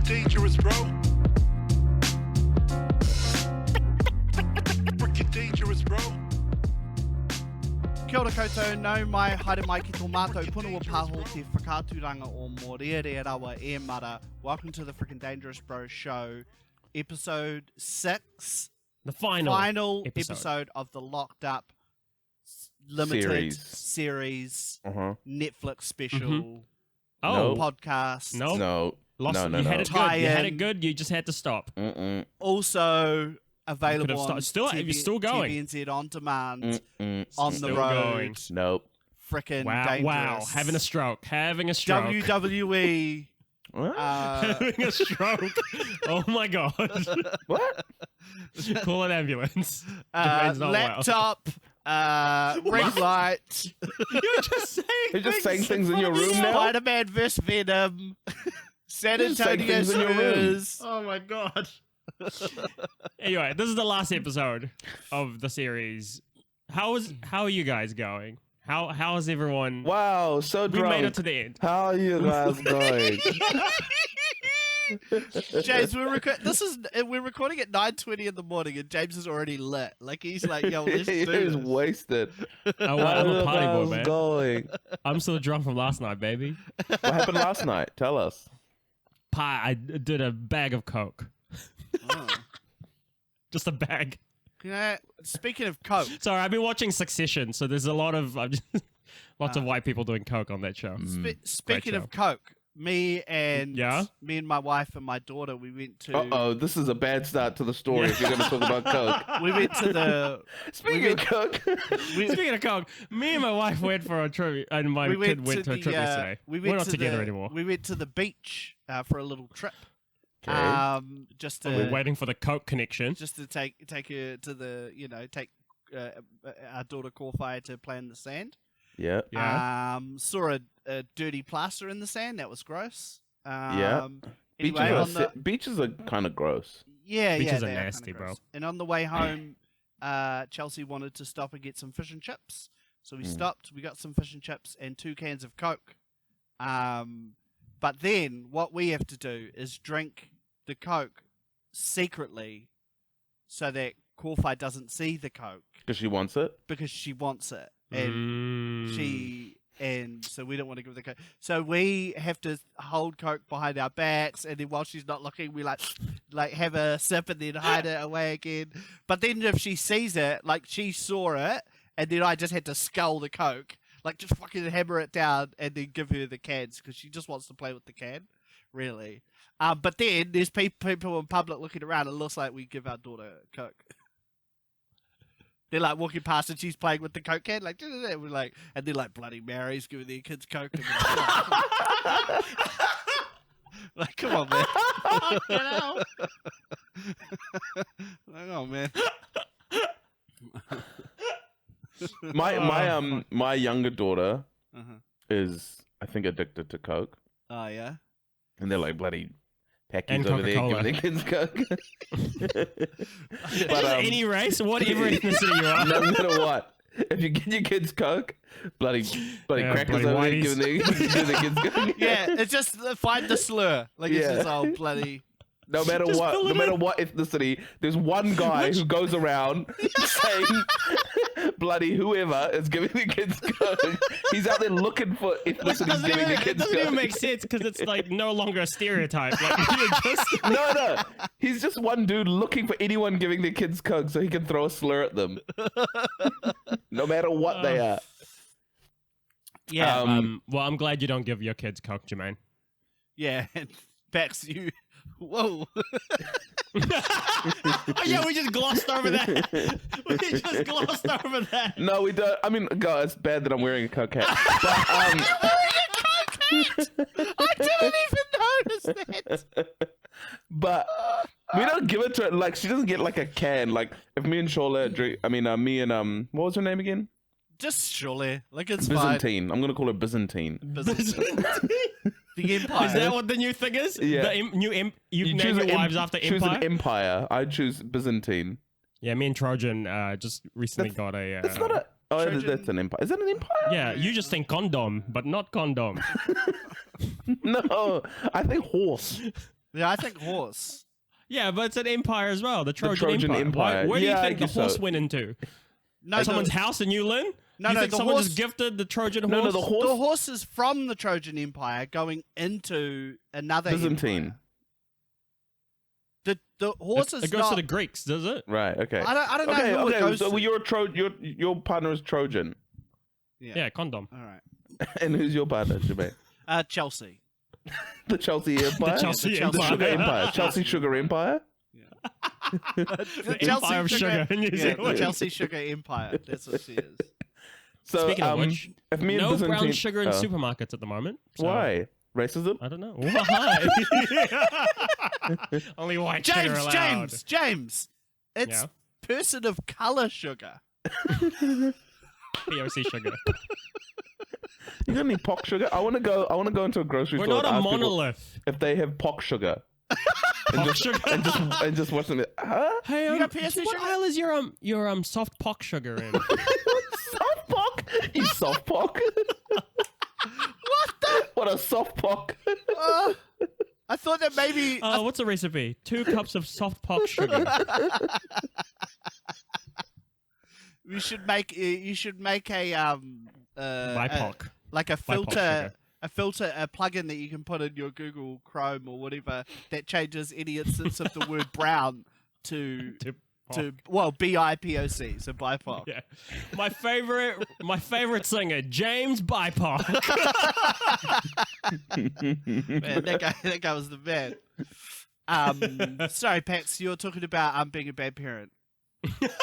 Frickin Dangerous Bro. Frickin Dangerous Bro. Kia ora koutou, nau mai, haere mai ki tō mātou punua pāho te whakāturanga o Mōrearea rawa e mara. Welcome to the Frickin Dangerous Bro show, episode 6. The final episode of the Locked Up limited series Netflix special podcast. No. You had it good, you just had to stop. Also available on still going. TVNZ On Demand, on Still the road. going. Nope. Frickin' Wow, dangerous. having a stroke. WWE. Having a stroke. Oh my god. What? Call an ambulance. Jermaine's not Laptop. Ring light. You're just saying things in your room now? Spider-Man vs. Venom. San You're just saying Antonio things in your room. Spurs. Oh my god. Anyway, this is the last episode of the series. How are you guys going? How is everyone? Wow, so We drunk. made it to the end. How are you guys going? James, we're recording at 9:20 in the morning, and James is already lit. Like he's like, "Yo, let's do He's this." wasted. I'm How a you party boy, guys man. going? I'm still drunk from last night, baby. What happened last night? Tell us. I did a bag of Coke. Oh. Just a bag. Yeah. Speaking of Coke, Sorry, I've been watching Succession, so there's a lot of lots of white people doing Coke on that show. speaking show. of Coke, me and Yeah? my wife and my daughter, we went to. This is a bad start to the story if you're going to talk about Coke. We went to the. Speaking of Coke. Speaking of Coke, me and my wife went for a trip, and my kid went to a trip yesterday. We're not together anymore. We went to the beach for a little trip. Okay. Just to We're waiting for the Coke connection. just to take her to the take our daughter Corfire to play in the sand. Yeah. Yeah. Saw a dirty plaster in the sand. That was gross. Yeah. Anyway, Beaches are kind of gross. yeah, Beaches they are kinda nasty, bro. gross. And on the way home, Chelsea wanted to stop and get some fish and chips, so we stopped. We got some fish and chips and 2 cans of Coke. But then what we have to do is drink the Coke secretly, so that Corfire doesn't see the Coke Because she wants it. because she wants it, and so we don't want to give the Coke. So we have to hold Coke behind our backs, and then while she's not looking, we like have a sip and then hide it away again. But then if she sees it, like she saw it, and then I just had to scull the Coke, like just fucking hammer it down, and then give her the cans because she just wants to play with the can, really. But then there's people in public looking around, and it looks like we give our daughter Coke. They're like walking past and she's playing with the Coke can, like, we're like, and they're like Bloody Marys giving their kids Coke. And like, come on, man. Hang on, man. My younger daughter Uh-huh. is, I think, addicted to Coke. Oh, yeah? And they're like bloody packies And over there Coca-Cola. giving their kids Coke. But any race, whatever ethnicity you are. No matter what, if you get your kids Coke, bloody crackers bloody over there whiteys. giving their kids Coke. Yeah, it's just find the slur. Like, it's Yeah. just all bloody... No matter Just what, fill no it matter in. what ethnicity, there's one guy who goes around saying, bloody whoever is giving the kids Coke. He's out there looking for ethnicities giving the It kids doesn't even Coke. make sense because it's like no longer a stereotype. Like, you're just... No. He's just one dude looking for anyone giving their kids Coke so he can throw a slur at them. No matter what they are. Yeah, Well, I'm glad you don't give your kids Coke, Jermaine. yeah, and Pax, you... Whoa. Oh, yeah, we just glossed over that. We just glossed over that. No, we don't. I mean, God, it's bad that I'm wearing a Coke hat. But, I didn't even notice that. but we don't give it to her. Like, she doesn't get like a can. Like, if me and Shola drink, me and, what was her name again? Just surely. Like, it's fine. Byzantine. I'm going to call her Byzantine. The Empire. Is that what the new thing is? Yeah. The you name your wives after choose Empire? an empire. I choose Byzantine. Yeah, me and Trojan just recently got a... It's not a... Oh, Trojan- that's an empire. Is that an empire? Yeah, you just think condom, but not condom. No, I think horse. Yeah, I think horse. Yeah, but it's an empire as well. The Trojan, Trojan Empire. Where do you Yeah, I think the guess horse so. went into? No, Someone's house in Yulin? No, you no, think the someone horse- just gifted the Trojan horse? No, the The horse. horse is from the Trojan Empire going into another Byzantine. empire. The horse is It goes not. to the Greeks, does it? Right. Okay. I don't know Okay. who it Okay. goes So to. you're a your partner is Trojan, Yeah, condom. All right. and who's your partner, Jamaine? Chelsea. The Chelsea Empire. Chelsea the The Empire. Sugar Empire. Chelsea Sugar Empire. The Empire of sugar in New Yeah, the Zealand. Chelsea Sugar Empire. That's what she is. So, Speaking of which, if me and no Byzantine, brown sugar in oh. supermarkets at the moment. So Why? Racism? I don't know. Why? Only white sugar allowed. James. It's Yeah. person of color sugar. POC sugar. You got any pock sugar? I want to go into a grocery We're store. not and a ask people monolith. if they have pock sugar. Pock sugar. and just watch them. Huh? Hey, You got POC what sugar? aisle is your soft pock sugar in? Soft pock? You soft pock? What a soft pock. I thought that maybe. What's the recipe? 2 cups of soft pock sugar. You should make a BIPOC. like a BIPOC filter, sugar. a plugin that you can put in your Google Chrome or whatever that changes any instance of the word brown to BIPOC, so BIPOC. Yeah. My favorite singer, James BIPOC. Man, that guy was the man. Sorry, Pax, you're talking about being a bad parent.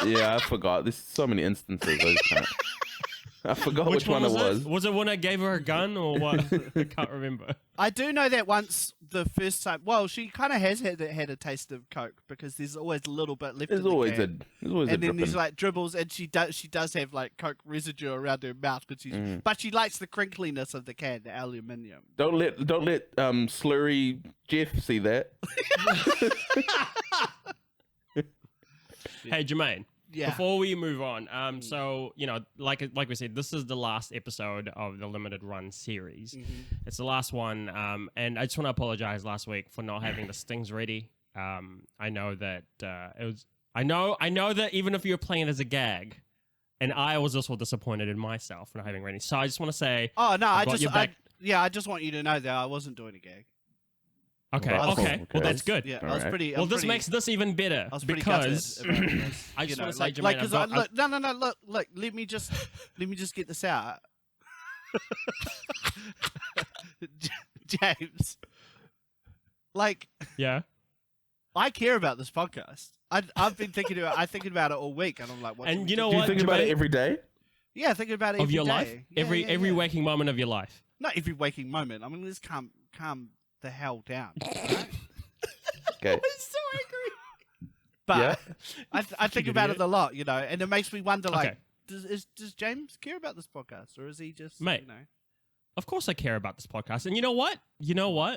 Yeah, I forgot. There's so many instances. I forgot which one it was. Was it when I gave her a gun or what? I can't remember. I do know that once the first time. Well, she kind of has had a taste of Coke because there's always a little bit left. There's in the always can. there's always a And then there's dripping. like dribbles, and she does have like Coke residue around her mouth because but she likes the crinkliness of the can, the aluminium. Don't let slurry Jeff see that. Hey, Jamaine. Yeah. Before we move on, so like we said, this is the last episode of the limited run series. It's the last one, and I just want to apologize last week for not having the stings ready. I know that it was. I know that even if you were playing it as a gag, and I was also disappointed in myself for not having ready. So I just want to say, Oh no, I got just your back. I just want you to know that I wasn't doing a gag. Okay, Well, okay, okay. well that's good. Yeah, All I was right. pretty. Well, I'm this pretty, makes this even better I was pretty because gutted about this, I just you know, want to say, like, Jamaine, like, I've 'cause got- look, let me just get this out. James, like, yeah. I care about this podcast. I've been thinking about it all week, and I'm like, what should And we you do? know Do you what? think about it Jamaine? every day? Yeah, thinking about it Of every your day. life, Yeah, every yeah. waking moment of your life. Not every waking moment. I mean, let's calm the hell down. Okay. So angry. But Yeah. I think about it a lot, you know, and it makes me wonder, like, Okay. does James care about this podcast, or is he just, Mate. you know? Of course, I care about this podcast, and you know what?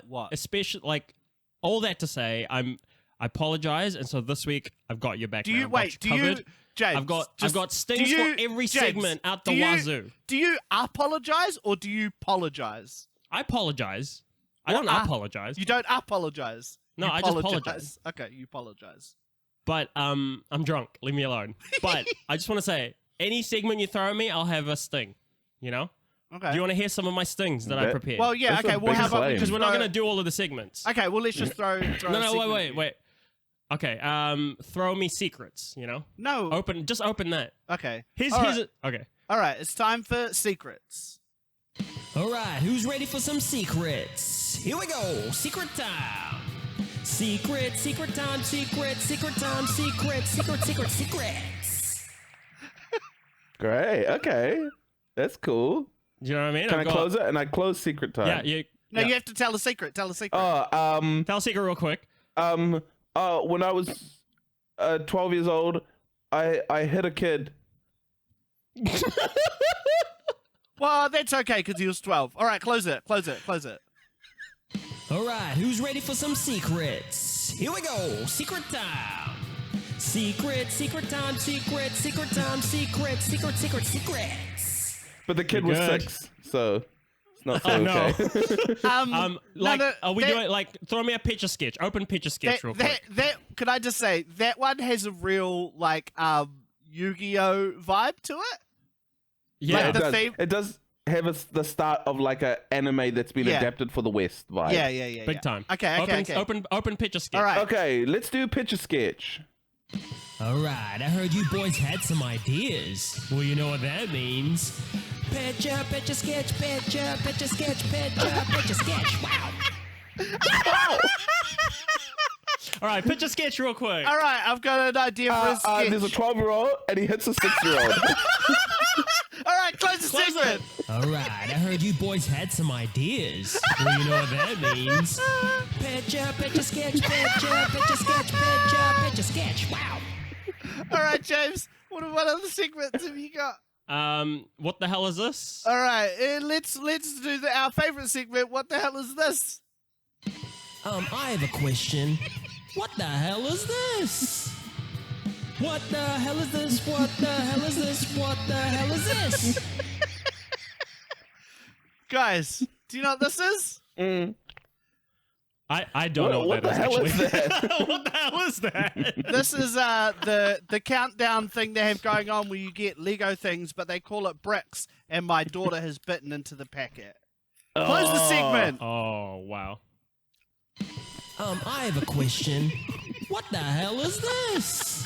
What? Especially like all that to say, I apologize, and so this week I've got your back. Do you I've got covered. James? I've got just- stings do you- for every James, segment out the do you- wazoo. Do you apologize or do you apologize? I apologize. I What? don't apologize, You don't apologize. No, You I just apologize. Okay, you apologize. but I'm drunk. Leave me alone. But I just want to say, any segment you throw at me, I'll have a sting. You know? Okay. Do you want to hear some of my stings that I That- prepared? Well, yeah. That's a Okay. Well, big how about we claim. just because we're not throw- going to do all of the segments. Okay. Well, let's just throw. No, a no, segment wait. Okay, throw me secrets, you know? No. Just open that. Okay. Here's All right. okay. All right. It's time for secrets. All right, who's ready for some secrets? Here we go. Secret time. Secret time, secrets. Great. Okay. That's cool. Do you know what I mean? Can I've I got- close it? And I close secret time. Yeah, you No, yeah. you have to tell a secret. Tell a secret. Tell a secret real quick. When I was 12 years old, I hit a kid. Well, that's okay because he was 12. All right. Close it. Close it. Close it. All right, who's ready for some secrets? Here we go. Secret time. Secret time, secrets. But the kid You're was good. 6, so Not so Oh, no. okay. Like, no, are we that- doing like? Throw me a picture sketch. Open picture sketch real quick. that could I just say that one has a real like Yu-Gi-Oh vibe to it. Yeah, like, it the does. theme- It does have the start of like a anime that's been Yeah. adapted for the West vibe. Yeah. big time. Okay. Open picture sketch. All right. Okay, let's do picture sketch. All right, I heard you boys had some ideas. Well, you know what that means. Picture sketch, picture sketch. Wow. All right, picture sketch real quick. All right, I've got an idea for a sketch. There's a 12-year-old and he hits a 6-year-old. All right, close the Close segment. All right, I heard you boys had some ideas. Well, you know what that means. Picture sketch, picture sketch. Wow. All right, James. What other segments have you got? What the hell is this? All right, let's do our favorite segment. What the hell is this? I have a question. What the hell is this? What the hell is this? What the hell is this? What the hell is this? Guys, do you know what this is? I don't know what the that hell is is actually. that? What the hell is that? This is the countdown thing they have going on where you get Lego things, but they call it bricks, and my daughter has bitten into the packet. Close the segment. Oh wow. I have a question. What the hell is this?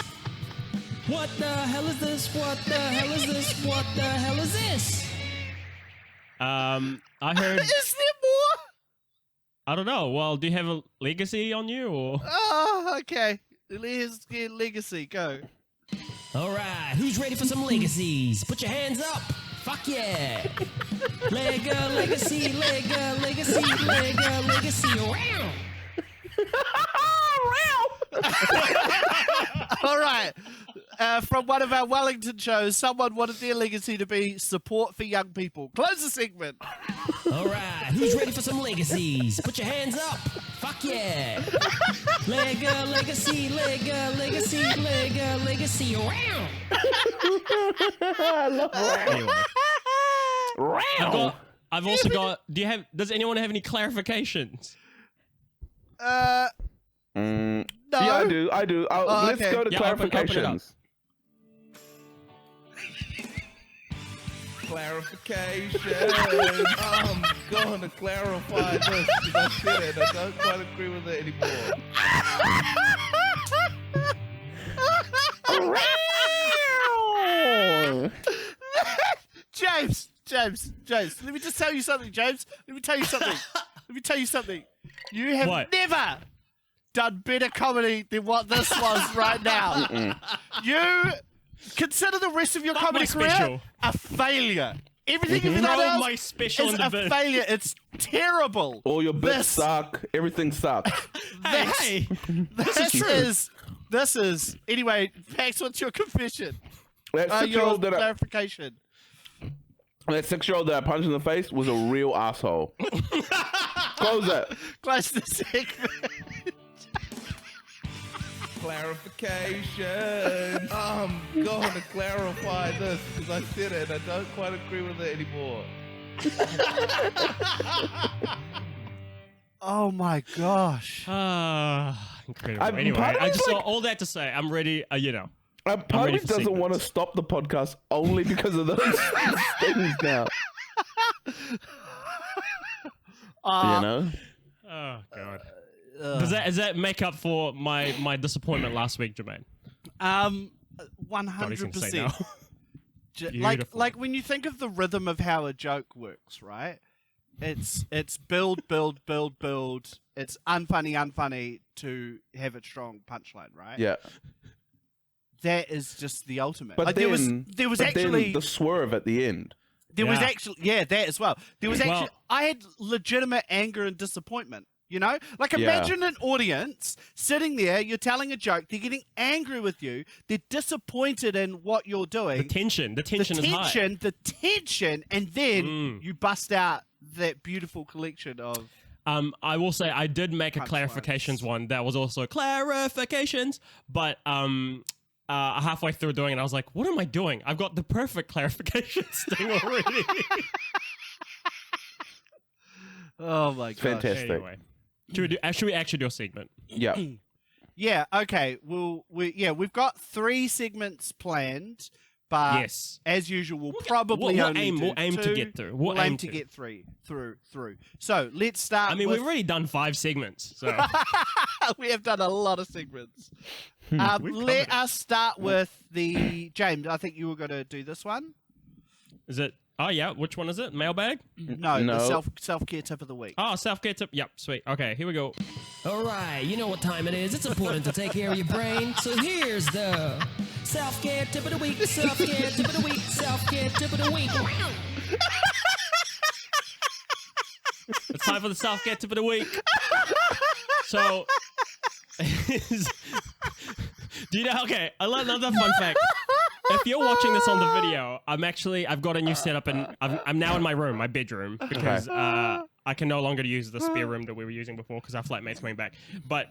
What the hell is this? What the hell is this? What the hell is this? I heard. Is there more? I don't know. Well, do you have a legacy on you or? Oh, okay. Here's legacy. Go. All right, who's ready for some legacies? Put your hands up. Fuck yeah. Lego legacy, Lego legacy, Lego legacy. Wow. All right. From one of our Wellington shows, someone wanted their legacy to be support for young people. Close the segment. All right, who's ready for some legacies? Put your hands up. Fuck yeah. Lego legacy, Lego legacy, Lego legacy. Wow. Anyway. I've also got. Does anyone have any clarifications? No. Yeah, I do. Let's okay. go to Yeah, open it up. clarifications. Clarification. I'm going to clarify this because I said it. I don't quite agree with it anymore. James. Let me just tell you something, James. Let me tell you something. You have What? never done better comedy than what this was right now. You consider the rest of your Fuck comedy my career special. a failure. Everything you've Throw done my special is in the a bin. failure. It's terrible. All your bits This- suck. Everything sucks. Hey, This is anyway. Pax, what's your confession? That Your 6-year-old that clarification. that 6-year-old that I punched in the face was a real asshole. Close it. Close the segment. Clarification. I'm going to clarify this because I said it. I don't quite agree with it anymore. Oh my gosh. incredible. I'm- Anyway, part of I me's just saw like- all that to say. I'm ready. Part of ready me for doesn't want to segments. stop the podcast only because of those things now. You know? Oh god. Does that make up for my disappointment last week, Jamaine? 100%. now. Like Beautiful. when you think of the rhythm of how a joke works, right? It's build. It's unfunny to have a strong punchline, right? Yeah. That is just the ultimate. But Like, then, there was but actually then the swerve at the end. that as well. There was Well- actually I had legitimate anger and disappointment. You know, like Yeah. imagine an audience sitting there. You're telling a joke. They're getting angry with you. They're disappointed in what you're doing. The tension is high. The tension, and then you bust out that beautiful collection of. I will say I did make a Punchlines. clarifications one that was also clarifications, but halfway through doing it, I was like, "What am I doing? I've got the perfect clarifications thing already." Oh my god. Fantastic. Anyway, should we actually do a segment? Yeah. Yeah. Okay. We've got 3 segments planned, but Yes. as usual, we'll probably we'll only aim- do we'll aim to 2. get through. We'll aim to to. get 3 through. So let's start. I mean, with... we've already done 5 segments, so we have done a lot of segments. We've Let covered it. us start with the James. I think you were going to do this one. is it? Oh yeah, which one is it? Mailbag? No, No. the self-care tip of the week. Oh, self-care tip. Yep, sweet. Okay, here we go. All right, you know what time it is. It's important to take care of your brain. So here's the self-care tip of the week. Self-care tip of the week. Self-care tip of the week. It's time for the self-care tip of the week. So, do you know? Okay, another fun fact. If you're watching this on the video, I've got a new setup, and I'm now in my room, my bedroom, because I can no longer use the spare room that we were using before because our flatmate's coming back. But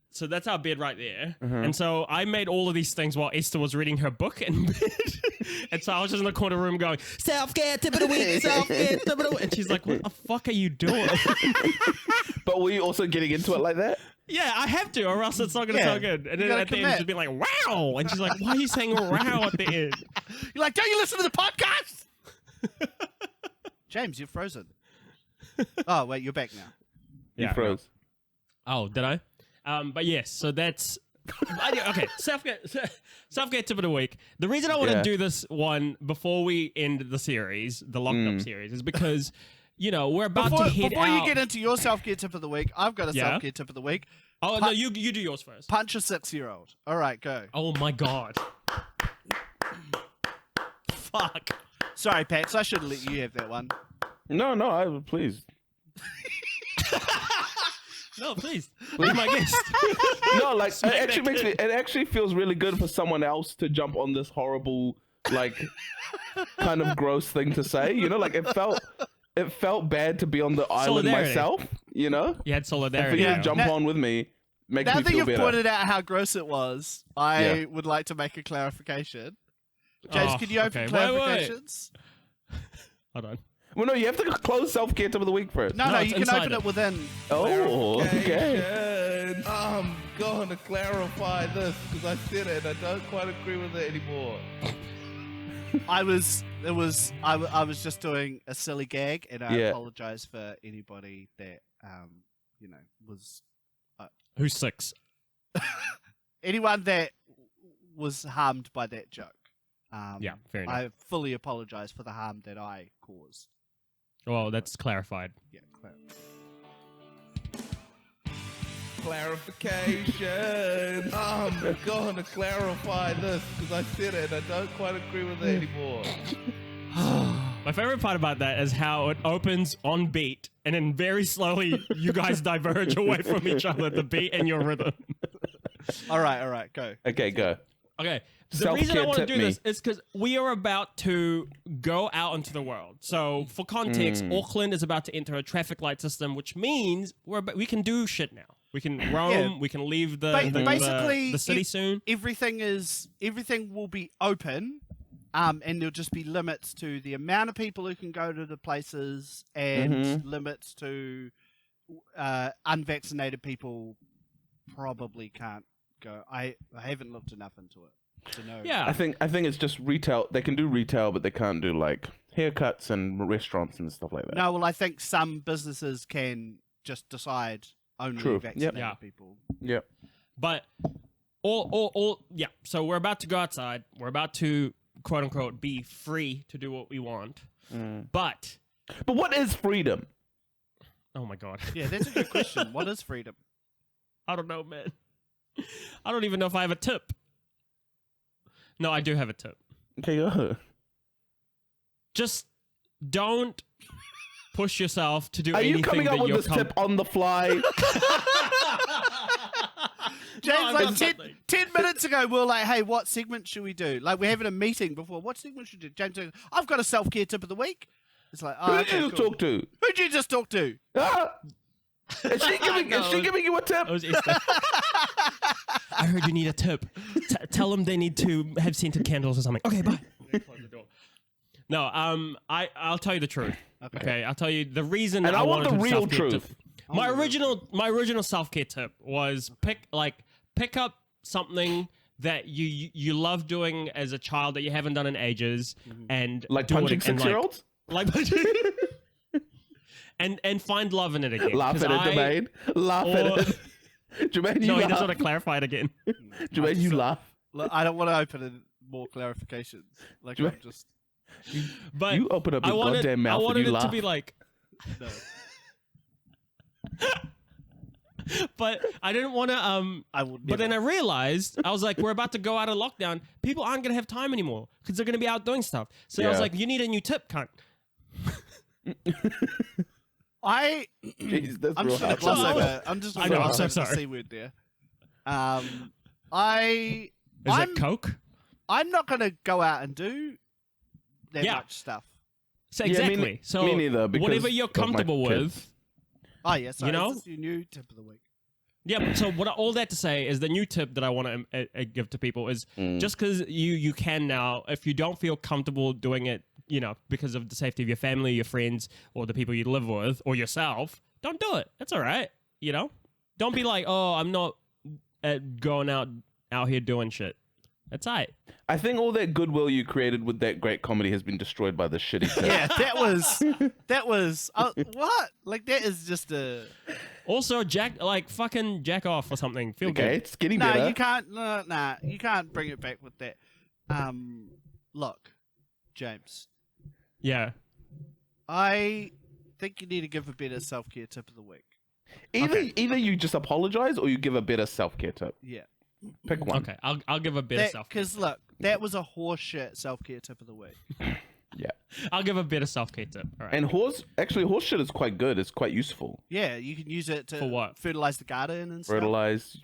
so that's our bed right there, and so I made all of these things while Esther was reading her book in bed, and so I was just in the corner room going self-care tip of the week, self-care tip of the week, and she's like, "What the fuck are you doing?" But were you also getting into it like that? Yeah, I have to, or else it's not going to Yeah, sound good. And you then gotta at the end, commit. she'd be like, "Wow!" And she's like, "Why are you saying wow at the end?" You're like, don't you listen to the podcast? James, you're frozen. Oh wait, you're back now. You froze. Oh, did I? But yes, so that's okay. Self-care tip of the week. The reason I want to Yeah. do this one before we end the series, the locked up series, is because we're about to head Before out. you get into your self-care tip of the week, I've got a Yeah? self-care tip of the week. Oh no, you do yours first. Punch a 6-year-old. All right, go. Oh my god. Fuck. Sorry, Pax. I should have let you have that one. No, please. No, please. Leave my guest. No, like Smack it actually that makes me. kid. It actually feels really good for someone else to jump on this horrible, like, kind of gross thing to say. Like it felt bad to be on the island Solidarity. myself. You had And for solidarity. you to Yeah. jump Now- on with me makes Now me that feel you've better. pointed out how gross it was, I Yeah. would like to make a clarification. James, Oh, can you open okay. Wait. clarifications? Hold on. Well, no, you have to close self-care tip of the week first. No, No, you it's can inside open it. it within. Oh, okay. Clarification. I'm going to clarify this because I said it and I don't quite agree with it anymore. I was just doing a silly gag, and I Yeah. apologize for anybody that was Who's 6? anyone that was harmed by that joke. Yeah, fair enough. I fully apologize for the harm that I caused. Well, that's clarified. Yeah, clear. Clarification. I'm going to clarify this because I said it and I don't quite agree with it anymore. My favorite part about that is how it opens on beat, and then very slowly you guys diverge away from each other, the beat and your rhythm. All right, go. Okay, go. Okay. The Self-care reason I want to tip do me. this is because we are about to go out into the world. So, for context, Auckland is about to enter a traffic light system, which means we can do shit now. We can roam. Yeah. We can leave Basically, the city soon. Everything will be open, and there'll just be limits to the amount of people who can go to the places, and limits to unvaccinated people probably can't go. I haven't looked enough into it to know. Yeah. I think it's just retail. They can do retail, but they can't do like haircuts and restaurants and stuff like that. No, well, I think some businesses can just decide only True. Yep. vaccinated Yeah. people. Yep. But all yeah. So we're about to go outside. We're about to quote unquote be free to do what we want. But But what is freedom? oh my god, Yeah, that's a good question. What is freedom? I don't know, man. I don't even know if I have a tip. No, I do have a tip. Okay, go. Just don't push yourself to do Are anything you coming that up with you're this tip on the fly? James, I've like got 10 something. minutes ago, we were like, hey, what segment should we do? Like, we're having a meeting before. What segment should we do? James goes, I've got a self-care tip of the week. It's like, Who oh, did okay, you cool. talk to? Who'd you just talk to? Ah! Is she giving you a tip? It was Esther. I heard you need a tip. Tell them they need to have scented candles or something. Okay, bye. Close the door. No, I'll tell you the truth. Okay, I'll tell you the reason. And I want wanted the to real self-care truth. tip. My original self-care tip was pick up something that you love doing as a child that you haven't done in ages, and Like do punching it again, 6-year-olds? like and find love in it again. Laugh 'Cause at it, Jamaine. Laugh at it. Jamaine, you No, he laugh. doesn't want to clarify it again. Jamaine, you laugh. Look, I don't want to open in more clarifications. Like, I'm just But You open up I your wanted, goddamn mouth I wanted and you it laugh. to be like, no. but I didn't want to. I will. But then I never. realized, I was like, we're about to go out of lockdown. People aren't going to have time anymore because they're going to be out doing stuff. So I was Yeah. like, you need a new tip, cunt. Jeez, that's I'm real just gonna hard. gloss So- over. I'm just I gonna know, I'm gloss so over the sorry. C word there. Is I'm it Coke? I'm not gonna go out and do that Yeah. much stuff. So Yeah, me exactly. ne- so me neither, because whatever you're of my comfortable kids. with. Oh yeah, so You know? this is your new tip of the week. Yeah, but so all that to say is the new tip that I want to give to people is just because you can now, if you don't feel comfortable doing it, because of the safety of your family, your friends, or the people you live with, or yourself, don't do it. That's all right. Don't be like, oh, I'm not going out here doing shit. That's all right. I think all that goodwill you created with that great comedy has been destroyed by the shitty tip. Yeah, that was what? Like that is just a Also, fucking jack off or something. Feel Okay, good. it's getting no. better. You can't. Nah, you can't bring it back with that. Look, James, Yeah. I think you need to give a better self care tip of the week. Either you just apologize or you give a better self-care tip. Yeah, Pick one. Okay, I'll give a better self. because look, that was a horseshit self care tip of the week. Yeah. I'll give a better self care tip. All right. And horse shit is quite good. It's quite useful. Yeah, you can use it to For what? fertilize the garden and stuff.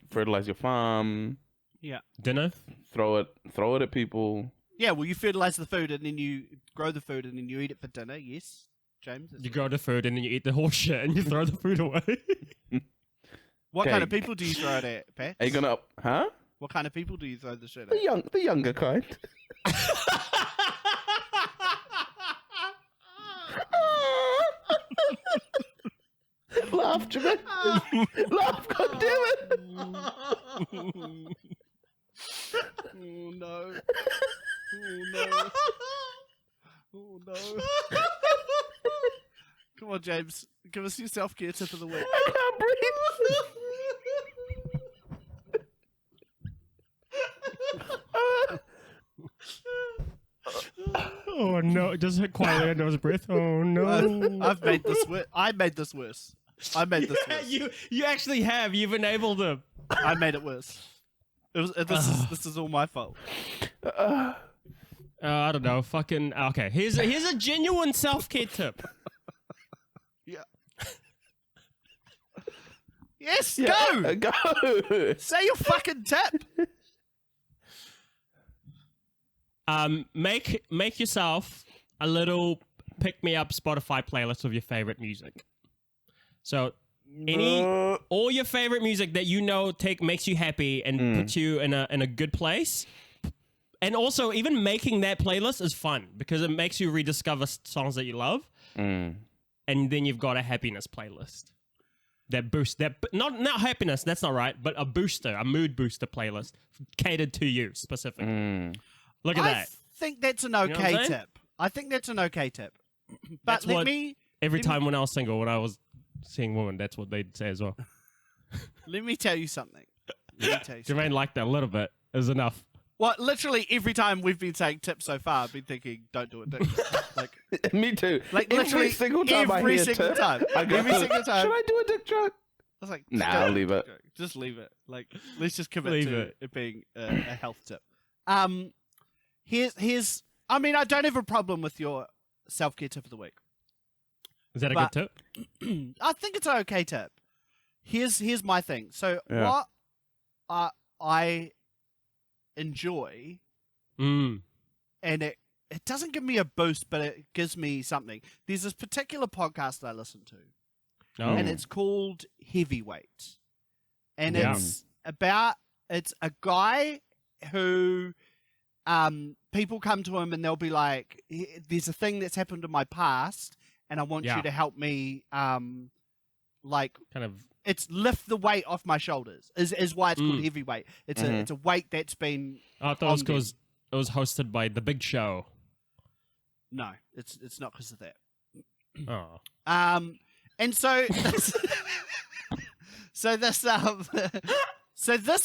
Fertilize your farm. Yeah. Dinner. Throw it at people. Yeah, well, you fertilize the food and then you grow the food and then you eat it for dinner. Yes, James. You grow the food and then you eat the horse shit and you throw the food away. What Okay. kind of people do you throw it at, Pax? Are you gonna? Huh? What kind of people do you throw the shit at? The younger kind. Laugh, Jimmy. Laugh, goddammit. Oh no! Oh no! Oh no! Come on, James. Give us your self care tip of the week. I can't breathe. Oh no! Just quietly under his breath. Oh no! I've made this worse. I made this worse. I made this Yeah, worse. you actually have. You've enabled him. I made it worse. This is all my fault. I don't know. Fucking okay. Here's a genuine self care tip. Yeah. Yes, Yeah, go. go. Say your fucking tip. Make yourself a little pick me up Spotify playlist of your favorite music. So all your favorite music that makes you happy and puts you in a good place. And also even making that playlist is fun because it makes you rediscover songs that you love. And then you've got a happiness playlist. That boost that not happiness, that's not right, but a mood booster playlist catered to you specifically. Look at I that. think that's an know what I'm okay saying? tip. I think that's an okay tip. But That's what every let me- time when I was single, when I was seeing women, that's what they'd say as well. let me tell you something. Let me tell you something. Jermaine liked that a little bit. It was enough. Well, literally every time we've been saying tips so far, I've been thinking, don't do it. Don't do it. Like, Me too. Like, every literally single time I every hear single tip, time. I go, Every single time. Should I do a dick joke? I was like, Nah, don't I'll leave it. Just leave it. Like, let's just commit Leave to it. it being a health tip. Here's. I mean, I don't have a problem with your self care tip of the week. Is that a But- good tip? I think it's an okay tip. Here's my thing. So Yeah. what I enjoy, Mm. and it doesn't give me a boost, but it gives me something. There's this particular podcast that I listen to, Oh. and it's called Heavyweight, and Yeah. it's a guy who people come to him and they'll be like, "There's a thing that's happened in my past, and I want you to help me." Like kind of. It's lift the weight off my shoulders. Is why it's called heavyweight. It's a weight that's been. I thought it was hosted by The Big Show. No, it's not because of that. Oh. And so so this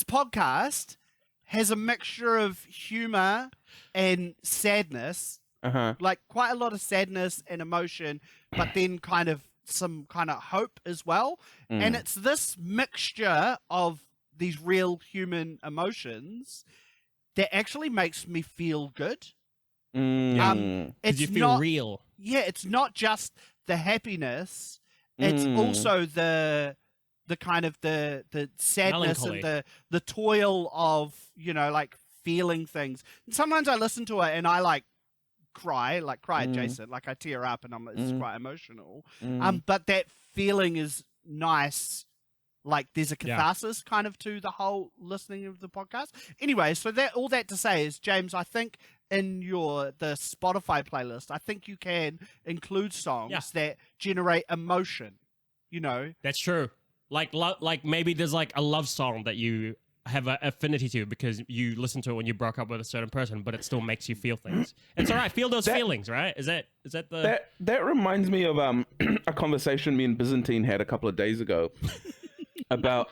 podcast has a mixture of humor and sadness, like quite a lot of sadness and emotion, but then kind of some kind of hope as well. And it's this mixture of these real human emotions that actually makes me feel good. Because you feel real. Yeah, it's not just the happiness; it's also the kind of the sadness Melancholy. and the toil of like feeling things. And sometimes I listen to it and I like cry adjacent, like I tear up and it's quite emotional. But that feeling is nice. Like there's a catharsis kind of to the whole listening of the podcast. Anyway, so all that to say is, James, I think in the Spotify playlist, I think you can include songs that generate emotion. That's true. Like maybe there's like a love song that you have an affinity to because you listened to it when you broke up with a certain person, but it still makes you feel things. It's all right. Feel those feelings, right? Is that the that reminds me of a conversation me and Byzantine had a couple of days ago about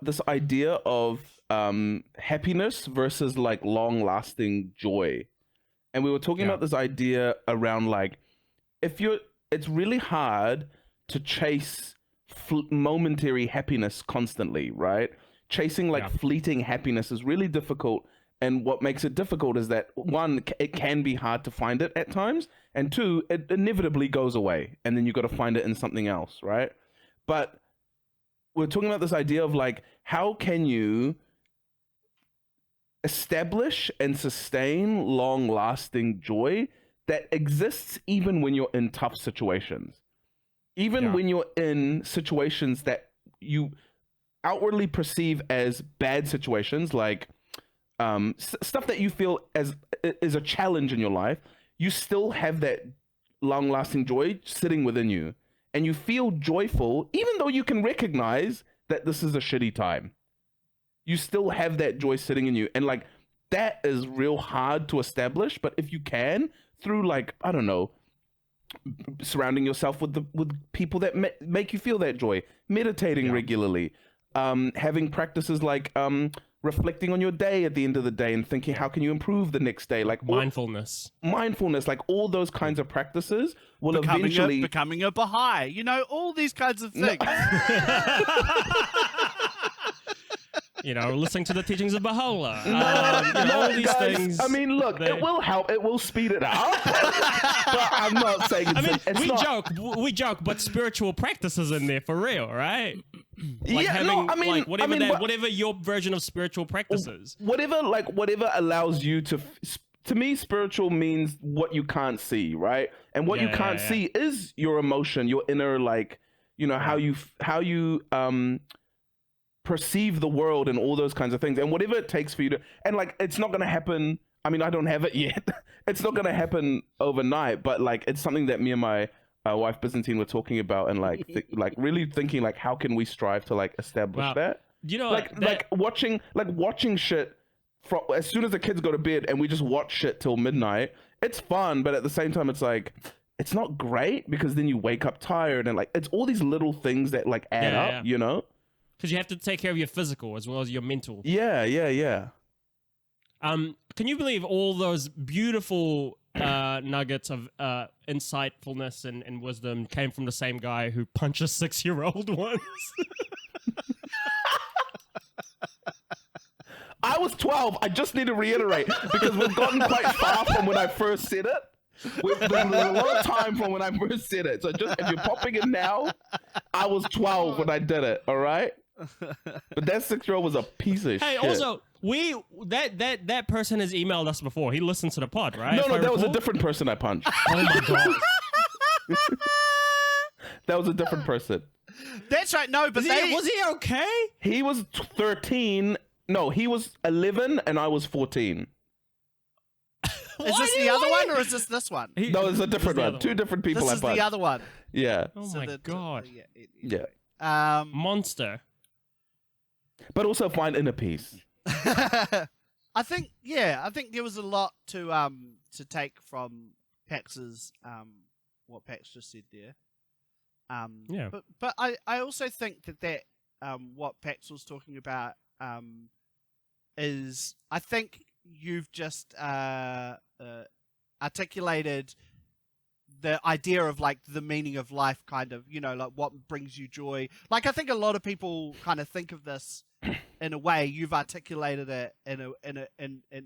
this idea of happiness versus like long lasting joy. And we were talking about this idea around like it's really hard to chase momentary happiness constantly, right? Chasing like fleeting happiness is really difficult. And what makes it difficult is that one, it can be hard to find it at times, and two, it inevitably goes away, and then you got to find it in something else, right? But we're talking about this idea of like, how can you establish and sustain long-lasting joy that exists even when you're in tough situations? Even when you're in situations that you outwardly perceive as bad situations, like stuff that you feel is a challenge in your life, you still have that long-lasting joy sitting within you. And you feel joyful, even though you can recognize that this is a shitty time. You still have that joy sitting in you. And like, that is real hard to establish. But if you can, through like, I don't know, surrounding yourself with people that make you feel that joy, meditating regularly, having practices like reflecting on your day at the end of the day and thinking, how can you improve the next day? Like mindfulness, like all those kinds of practices will eventually becoming a Baha'i, all these kinds of things. Listening to the teachings of Baha'u'llah. No, all these guys, things. I mean, look, it will help. It will speed it up. But I'm not saying we joke, but spiritual practices in there for real, right? Whatever your version of spiritual practices. Whatever allows you to me, spiritual means what you can't see, right? And what you can't see is your emotion, your inner, like, how you perceive the world and all those kinds of things. And whatever it takes for you to, and like, it's not going to happen. I mean, I don't have it yet. It's not going to happen overnight, but like, it's something that me and my wife Byzantine were talking about, and like, really thinking like, how can we strive to like establish that? Like watching shit from as soon as the kids go to bed, and we just watch shit till midnight. It's fun, but at the same time, it's like, it's not great because then you wake up tired, and like, it's all these little things that like add up, Because you have to take care of your physical as well as your mental. Yeah. Can you believe all those beautiful nuggets of insightfulness and wisdom came from the same guy who punched a 6-year-old once? I was 12. I just need to reiterate, because we've gotten quite far from when I first said it. We've been a lot of time from when I first said it. So just if you're popping in now, I was 12 when I did it. All right. But that 6-year-old was a piece of shit. Hey, also, that person has emailed us before. He listened to the pod, right? No, that was a different person I punched. Oh my god. That was a different person. That's right. No, but was he okay? He was 13. No, he was 11 and I was 14. Is this the other one or is this one? No, it's a different one. Two different people. This is the other one. Yeah. Oh So my god. Yeah. Monster. But also find inner peace. I think there was a lot to take from Pax's what Pax just said there. Yeah. But I also think that what Pax was talking about is, I think you've just articulated the idea of like the meaning of life, kind of, like what brings you joy. Like I think a lot of people kind of think of this in a way. You've articulated it in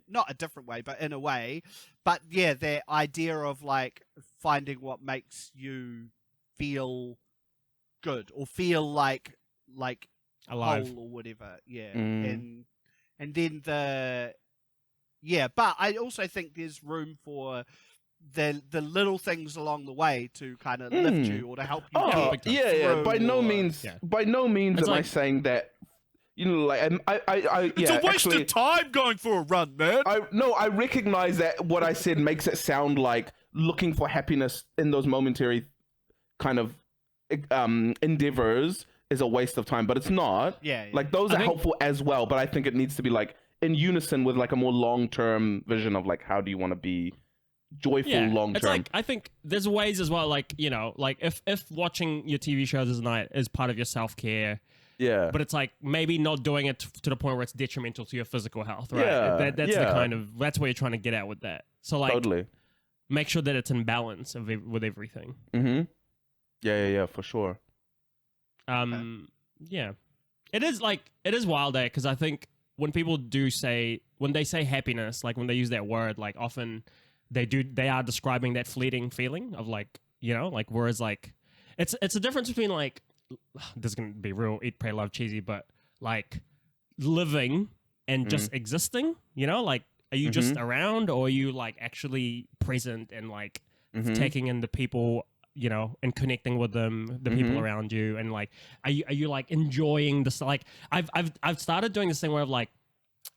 not a different way, but in a way. But yeah, the idea of like finding what makes you feel good or feel like Alive. whole or whatever. Yeah. And then but I also think there's room for the little things along the way to kind of lift you or to help you. Oh, get yeah. through By no or- means Yeah. am I like- saying that, like, and I It's yeah, a waste actually, of time going for a run, man. I recognize that what I said makes it sound like looking for happiness in those momentary kind of endeavors is a waste of time, but it's not. Yeah. Like those I are think- helpful as well, but I think it needs to be like in unison with like a more long-term vision of like how do you want to be joyful long It's term. like, I think there's ways as well, like, like if watching your TV shows as a night is part of your self-care, Yeah. but it's like maybe not doing it to the point where it's detrimental to your physical health, right? Yeah, That's the yeah. kind of, that's what you're trying to get at with that. So like, Totally. make sure that it's in balance with everything. Mm-hmm. Yeah, for sure. Yeah, it is wild, because I think when people when they say happiness, like when they use that word, like often they are describing that fleeting feeling of like, like, whereas like it's a difference between like, this is gonna be real eat pray love cheesy, but like living and just existing, like, are you just around, or are you like actually present and like taking in the people, and connecting with them, the people around you, and like, are you like enjoying this? Like, I've started doing this thing where I've like,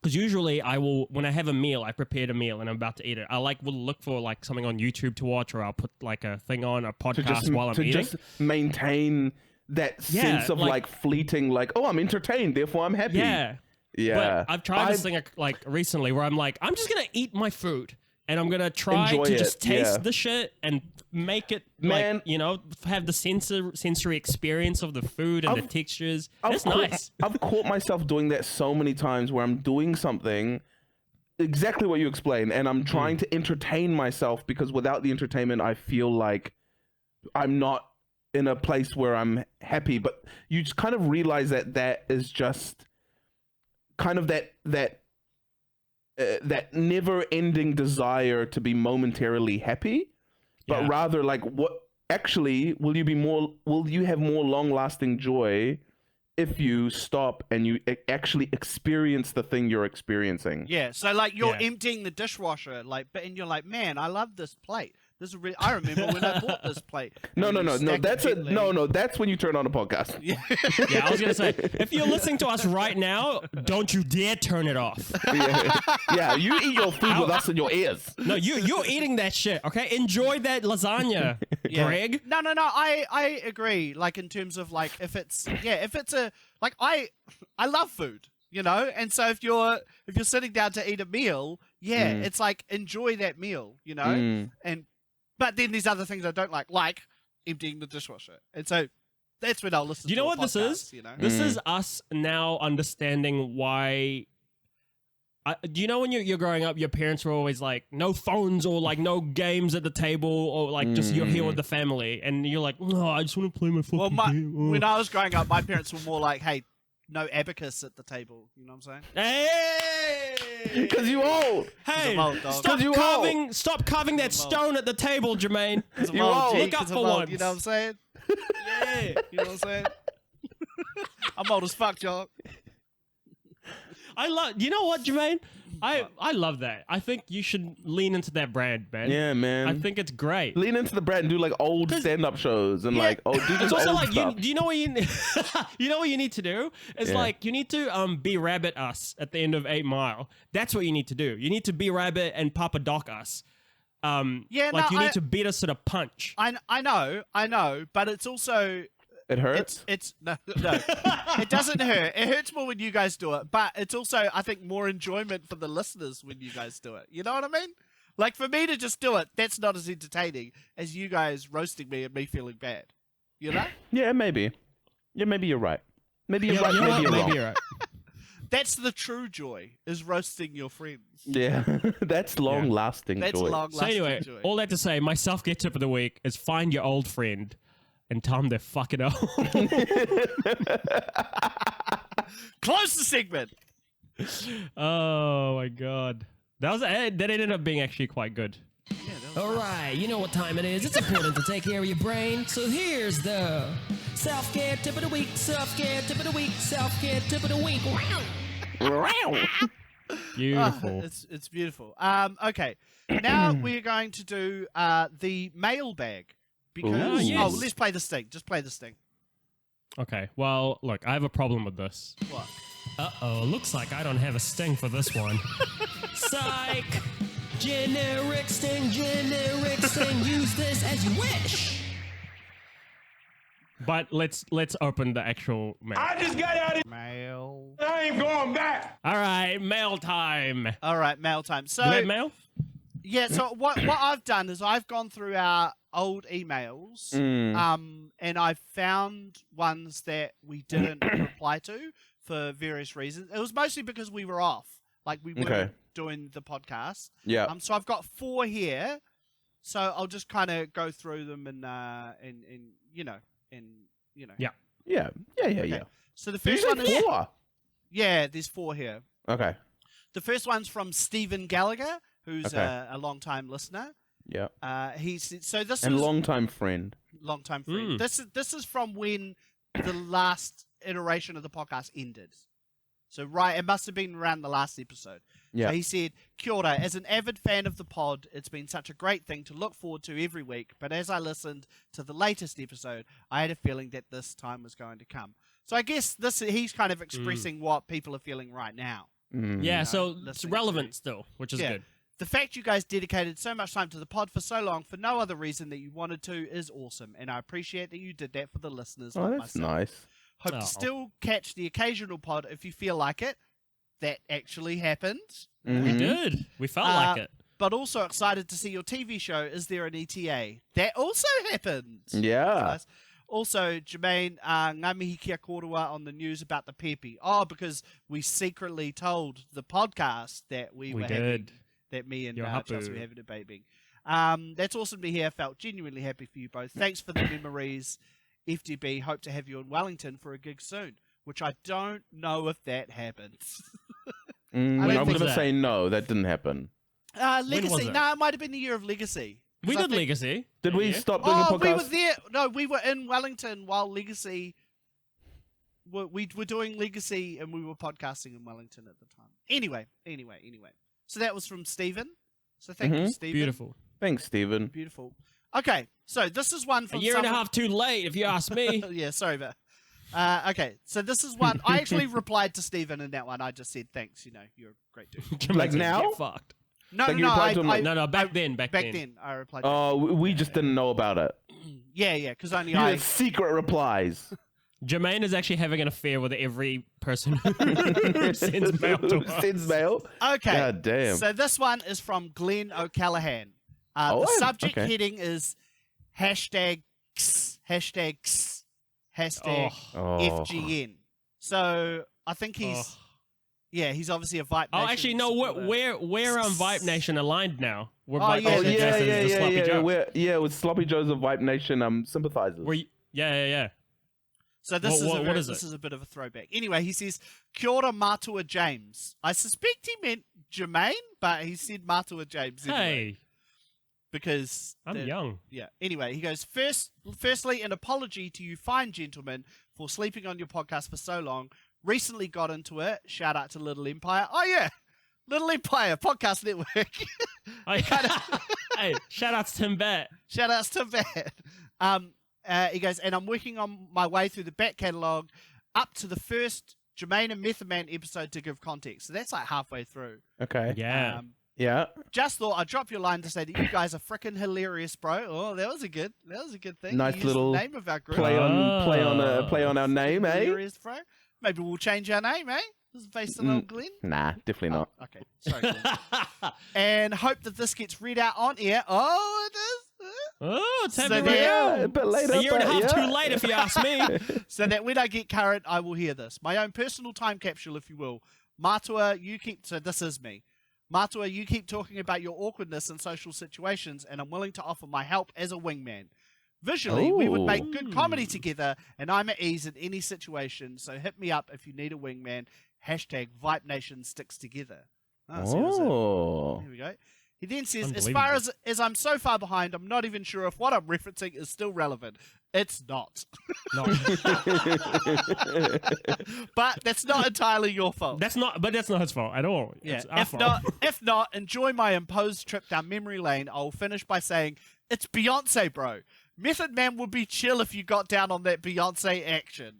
because usually I will, when I have a meal, I prepared a meal and I'm about to eat it, I like will look for like something on YouTube to watch, or I'll put like a thing on a podcast while I'm eating. Just maintain that sense of like fleeting, like, oh, I'm entertained, therefore I'm happy. Yeah. Yeah. But I've tried this thing like recently where I'm like, I'm just gonna eat my food and I'm gonna try Enjoy to it, just taste yeah. the shit and make it, Man. like, have the sensory experience of the food and the textures. It's nice. I've caught myself doing that so many times where I'm doing something exactly what you explained, and I'm trying to entertain myself, because without the entertainment, I feel like I'm not in a place where I'm happy. But you just kind of realize that is just kind of that never-ending desire to be momentarily happy, but Yeah. rather like, what actually will you have more long-lasting joy if you stop and you actually experience the thing you're experiencing. Yeah, so like you're Yeah. emptying the dishwasher, like, and you're like, man, I love this plate. This is I remember when I bought this plate. No, And you stack it that's gently. that's when you turn on a podcast. Yeah. Yeah, I was gonna say, if you're listening to us right now, don't you dare turn it off. Yeah, you eat your food with us in your ears. No, you're eating that shit. Okay, enjoy that lasagna, Yeah. Greg. No, I agree. Like in terms of like if it's a like I love food, and so if you're sitting down to eat a meal, it's like enjoy that meal, but then there's other things I don't like emptying the dishwasher, and so that's when I'll listen. Do you know to what a this is? podcast, This is us now understanding why. Do you know when you're growing up, your parents were always like, no phones or like no games at the table, or like just you're here with the family, and you're like, no, I just want to play my fucking Well, game. when I was growing up, my parents were more like, hey, no abacus at the table. You know what I'm saying? Hey! Because you old. Hey! I'm old, dog. Stop carving that stone at the table, Jamaine. Because I'm You old, old. G, Look up 'cause I'm for old, once. You know what I'm saying? Yeah. You know what I'm saying? I'm old as fuck, y'all. I love. You know what, Jamaine? I love that. I think you should lean into that brand, man. Yeah, man. I think it's great. Lean into the brand and do like old stand-up shows and like do It's just also old like stuff. do you know what you you know what you need to do? It's like you need to be Rabbit us at the end of 8 Mile. That's what you need to do. You need to be Rabbit and Papa Doc us. You need to beat us to the punch. I know, but it's also It hurts. it's no, it doesn't hurt. It hurts more when you guys do it, but it's also I think more enjoyment for the listeners when you guys do it. You know what I mean? Like for me to just do it, that's not as entertaining as you guys roasting me and me feeling bad. You know? Yeah, maybe. Yeah, maybe you're right. Maybe you're right. You know Maybe what? you're Maybe wrong. you're right. That's the true joy is roasting your friends. Yeah, that's long-lasting That's joy. long So lasting anyway, joy. all that to say, my self-care tip of the week is find your old friend and tell them they're fucking old. Close the segment. Oh my god, that ended up being actually quite good. All right, you know what time it is. It's important to take care of your brain. So here's the self-care tip of the week. Self-care tip of the week. Self-care tip of the week. Beautiful. It's beautiful. Okay, now we're going to do the mailbag because Ooh. Yes. let's play this thing. Just play this thing. Okay, well, look, I have a problem with this. What? Uh-oh, looks like I don't have a sting for this one. Psych! Generic sting, use this as you wish. But let's open the actual mail. Mail. All right, mail time. All right, mail time. So Do we have mail? yeah, so what I've done is I've gone through our old emails, and I've found ones that we didn't reply to for various reasons. It was mostly because we were off, like we weren't doing the podcast. Yeah. So I've got 4 here, so I'll just kind of go through them and you know. Yeah. Yeah. So the Did you first one say is 4? yeah, there's 4 here. Okay. The first one's from Stephen Gallagher, who's Okay. a long-time listener. Yeah. He's so this And is long-time friend. long-time friend. This is from when the last iteration of the podcast ended. So it must have been around the last episode. Yeah. So he said, Kia ora, as an avid fan of the pod, it's been such a great thing to look forward to every week, but as I listened to the latest episode, I had a feeling that this time was going to come. So I guess he's kind of expressing what people are feeling right now. Yeah, so it's listening relevant still, which is Yeah. good. The fact you guys dedicated so much time to the pod for so long for no other reason that you wanted to is awesome, and I appreciate that you did that for the listeners. Oh, not that's myself. nice. Hope Oh. to still catch the occasional pod if you feel like it. That actually happened. We did. We felt like it. But also excited to see your TV show, Is There an ETA? That also happened. Yeah. Nice. Also, Jamaine, ngā mihi kia korua on the news about the pepe. Oh, because we secretly told the podcast that we were having, did. that me and Your Chelsea hapu. were having a baby. That's awesome to hear. Felt genuinely happy for you both. Thanks for the memories. FDB, hope to have you in Wellington for a gig soon, which I don't know if that happens. I'm When going was to that? say no, that didn't happen. was Legacy. it? No, it might have been the year of Legacy. 'Cause We I did think- Legacy. Did we Yeah. stop doing the Oh, we podcast? were there. No, we were in Wellington while Legacy. We were doing Legacy and we were podcasting in Wellington at the time. Anyway. So that was from Stephen. So thank you, Stephen. Beautiful. Thanks, Stephen. Beautiful. Okay, so this is one A from year and a someone- half too late, if you ask me. yeah, sorry, but okay. So this is one. I actually replied to Stephen in that one. I just said thanks. You know, you're a great dude. Like now? Get fucked. No, Like you no, replied to him, like- No, back then. back then I replied. Oh, we just didn't know about it. Yeah, because only You I. had secret replies. Jermaine is actually having an affair with every person who sends mail to us. Sends mail? Okay. God damn. So this one is from Glenn O'Callaghan. Oh, The subject okay. heading is hashtag Oh. FGN. So I think he's he's obviously a Vibe Oh, Nation actually, no. supporter. We're on Vibe Nation aligned now. We're Oh, Vibe yeah, Oh, Nation yeah, Jason's the Sloppy Joe. We're with Sloppy Joes of Vibe Nation sympathizers. Yeah. So this What is is it? a bit of a throwback. Anyway, he says Kia ora Matua James. I suspect he meant Jamaine, but he said Matua James anyway, Hey, because I'm young. Yeah. Anyway, he goes, firstly, an apology to you fine gentlemen for sleeping on your podcast for so long. Recently got into it. Shout out to Little Empire. Oh yeah, Little Empire Podcast Network. Hey, shout outs to Tim Bat. Shout outs to that. He goes, and I'm working on my way through the back catalogue up to the first Jamaine and Method Man episode to give context. So that's like halfway through. Okay. Yeah. Yeah. Just thought I'd drop your line to say that you guys are frickin' hilarious, bro. Oh, that was a good thing. Nice You used little the name of our group. Play on our name, eh? Hilarious, bro. Maybe we'll change our name, eh? This is based on old Glenn. Nah, definitely not. Oh, okay, sorry, Glenn. And hope that this gets read out on air. Oh, it is. Oh, it's time So to there- read Yeah, a out. bit later. A year and a but half yeah. too late, if you ask me. So that when I get current, I will hear this. My own personal time capsule, if you will. Matua, you keep... So this is me. Matua, you keep talking about your awkwardness in social situations, and I'm willing to offer my help as a wingman. Visually, we would make good comedy together, and I'm at ease in any situation, so hit me up if you need a wingman. Hashtag Vibe Nation sticks together. Oh, so that's it. Oh. Here we go. He then says, as far as I'm so far behind, I'm not even sure if what I'm referencing is still relevant. It's not. No. But that's not entirely your fault. That's not his fault at all. Yeah. It's our fault. If not, enjoy my imposed trip down memory lane. I'll finish by saying, it's Beyonce, bro. Method Man would be chill if you got down on that Beyonce action.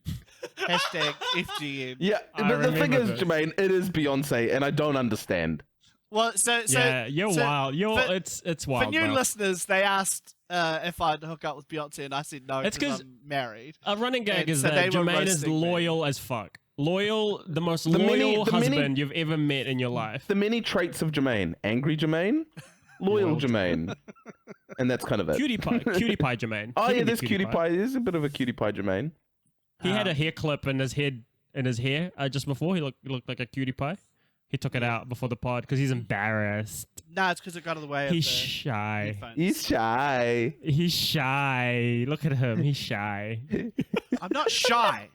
Hashtag FGM. Yeah, I but the thing remember is, this. Jermaine, it is Beyonce, and I don't understand. Well, so Yeah, you're so wild. It's wild. For new bro. listeners, they asked if I'd hook up with Beyonce, and I said no It's because 'cause- I'm married. A running gag And is so that they were Jermaine is roasting me. loyal as fuck. Loyal, the most The many- loyal the many- husband you've ever met in your life. The many traits of Jermaine: angry Jermaine, loyal Jermaine, and that's kind of it. Cutie pie Jermaine. Oh He yeah, can be there's cutie pie. There's a bit of a cutie pie Jermaine. He had a hair clip in his head, just before. He looked like a cutie pie. He took it out before the pod because he's embarrassed. No, it's because it got in the way of He's the shy. headphones. He's shy. He's shy. Look at him. He's shy. I'm not shy.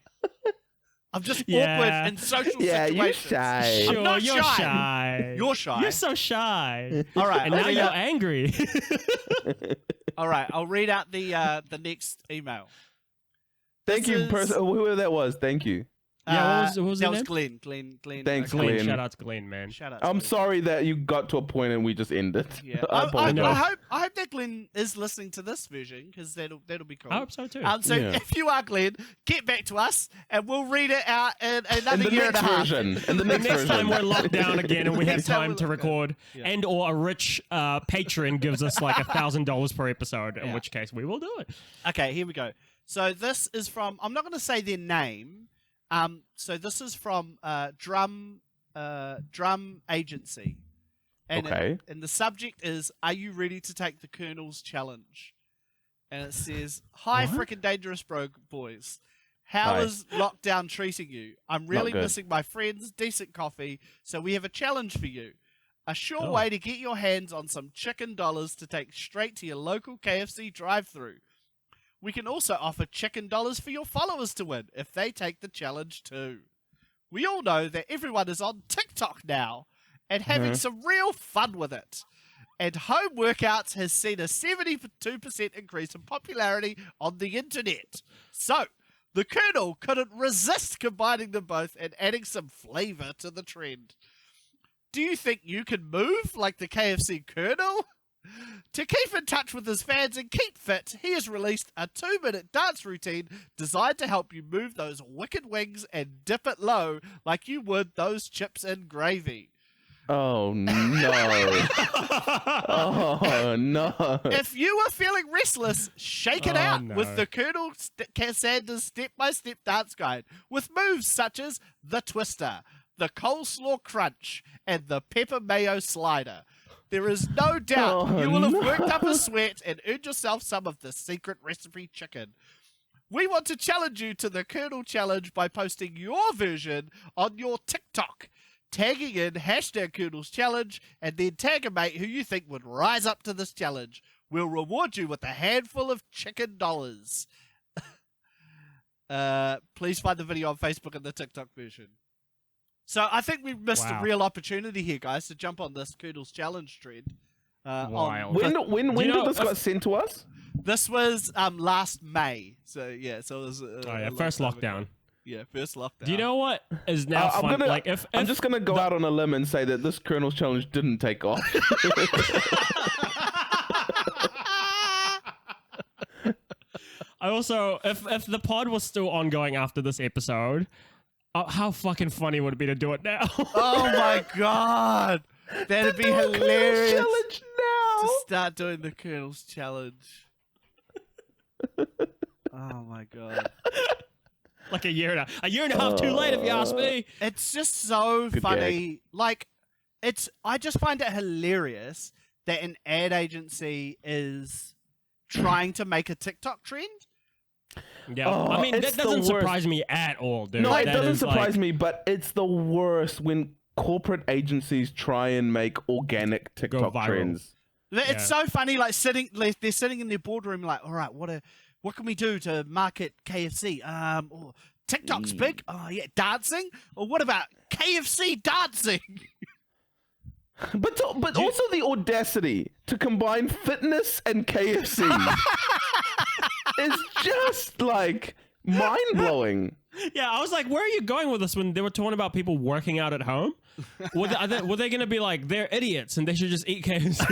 I'm just Yeah. awkward in social Yeah, you're situations. shy. Sure, not you're shy. shy. You're shy. You're so shy. All right, And I'll now read you're out- angry. all right, I'll read out the next email. Thank This you, is- whoever that was. Thank you. Yeah, what was that his was name? Glenn. Thanks, Okay. Glenn. Shout out to Glenn, man. Shout out. I'm Glenn. sorry that you got to a point and we just ended. Yeah, I apologize. I hope that Glenn is listening to this version because that'll be cool. I hope so too. So Yeah. if you are Glenn, get back to us and we'll read it out in another In the year and next a half. version. In the The next next version. time we're locked down again and we have Next time time we're to locked down. record, and or a rich patron gives us like $1,000 per episode, in Yeah. which case we will do it. Okay, here we go. So this is from. I'm not going to say their name. So this is from Drum Agency, and Okay. and the subject is: Are you ready to take the Colonel's challenge? And it says, "Hi, Frickin Dangerous Bro boys. How Hi. is lockdown treating you? I'm really good. missing my friends, decent coffee, so we have a challenge for you. A sure Oh. way to get your hands on some chicken dollars to take straight to your local KFC drive-thru. We can also offer chicken dollars for your followers to win if they take the challenge too. We all know that everyone is on TikTok now and having some real fun with it. And home workouts has seen a 72% increase in popularity on the internet. So, the Colonel couldn't resist combining them both and adding some flavor to the trend. Do you think you can move like the KFC Colonel? To keep in touch with his fans and keep fit, he has released a 2-minute dance routine designed to help you move those wicked wings and dip it low like you would those chips in gravy. Oh no. Oh no. If you are feeling restless, shake it Oh, out no. with the Colonel Sanders step-by-step dance guide with moves such as the Twister, the Coleslaw Crunch, and the Pepper Mayo Slider. There is no doubt Oh, you will have no. worked up a sweat and earned yourself some of the secret recipe chicken. We want to challenge you to the Colonel Challenge by posting your version on your TikTok, tagging in hashtag Colonel's Challenge, and then tag a mate who you think would rise up to this challenge. We'll reward you with a handful of chicken dollars. Please find the video on Facebook and the TikTok version. So I think we've missed a Wow. real opportunity here, guys, to jump on this Colonel's Challenge trend. Wild. When you know, did this got sent to us? This was last May. So yeah, so it was Oh yeah, first lockdown. Yeah, first lockdown. Do you know what is now I'm fun? gonna, Like if I'm just gonna go out on a limb and say that this Colonel's challenge didn't take off. I also, if the pod was still ongoing after this episode, how fucking funny would it be to do it now? Oh my god, that'd be hilarious Challenge now. to start doing the Colonel's challenge. Oh my god, Like a year and a half too late, if you ask me. it's just so Good funny. Like, I just find it hilarious that an ad agency is trying to make a TikTok trend. Yeah, Oh, I mean it's that doesn't the worst. surprise me at all, dude. No, it That doesn't is, surprise like, me, but it's the worst when corporate agencies try and make organic TikTok viral. trends. It's Yeah. so funny. Like they're sitting in their boardroom, like, all right, what can we do to market KFC? TikTok's big. Oh yeah, dancing. Or what about KFC dancing? But also the audacity to combine fitness and KFC is just like mind blowing. Yeah, I was like, where are you going with this when they were talking about people working out at home? Were they going to be like, they're idiots and they should just eat KFC?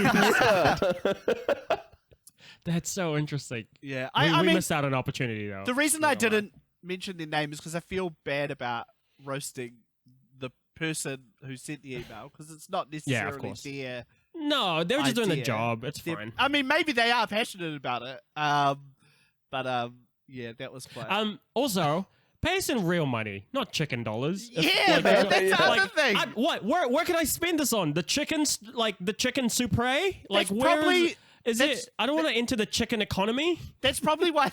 That's so interesting. Yeah, We I mean, missed out on an opportunity, though. the reason I didn't mention their name is because I feel bad about roasting the person who sent the email because it's not necessarily course. their. No, they were just doing the idea. job. It's their- fine. I mean, maybe they are passionate about it. But yeah, that was quite. Also, pay us in real money, not chicken dollars. Yeah, man, that's the other thing. Where can I spend this on? The chickens, like the chicken soupre? Like That's where probably- is that's- it? I don't want to enter the chicken economy. That's probably why.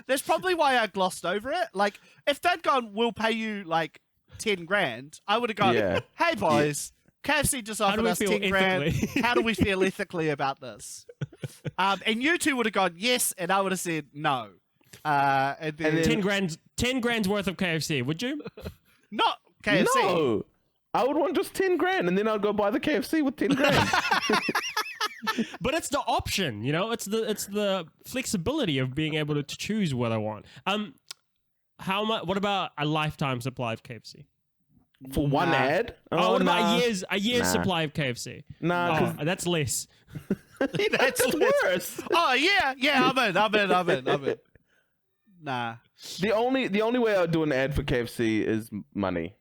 That's probably why I glossed over it. Like, if they'd gone, we'll pay you like 10 grand, I would have gone, Yeah. hey boys, KFC just do offered we us feel 10 grand. ethically? How do we feel ethically about this? And you two would have gone yes, and I would have said no. And then 10 grand's worth of KFC, would you? not KFC. No, I would want just 10 grand, and then I'd go buy the KFC with 10 grand. But it's the option, you know. It's the flexibility of being able to choose what I want. How much? What about a lifetime supply of KFC? For one Nah. ad? Oh, what nah. about a year's Nah. supply of KFC? Nah, 'cause Oh, that's less. That's worse. Oh yeah, I'm in. Nah. The only way I'd do an ad for KFC is money.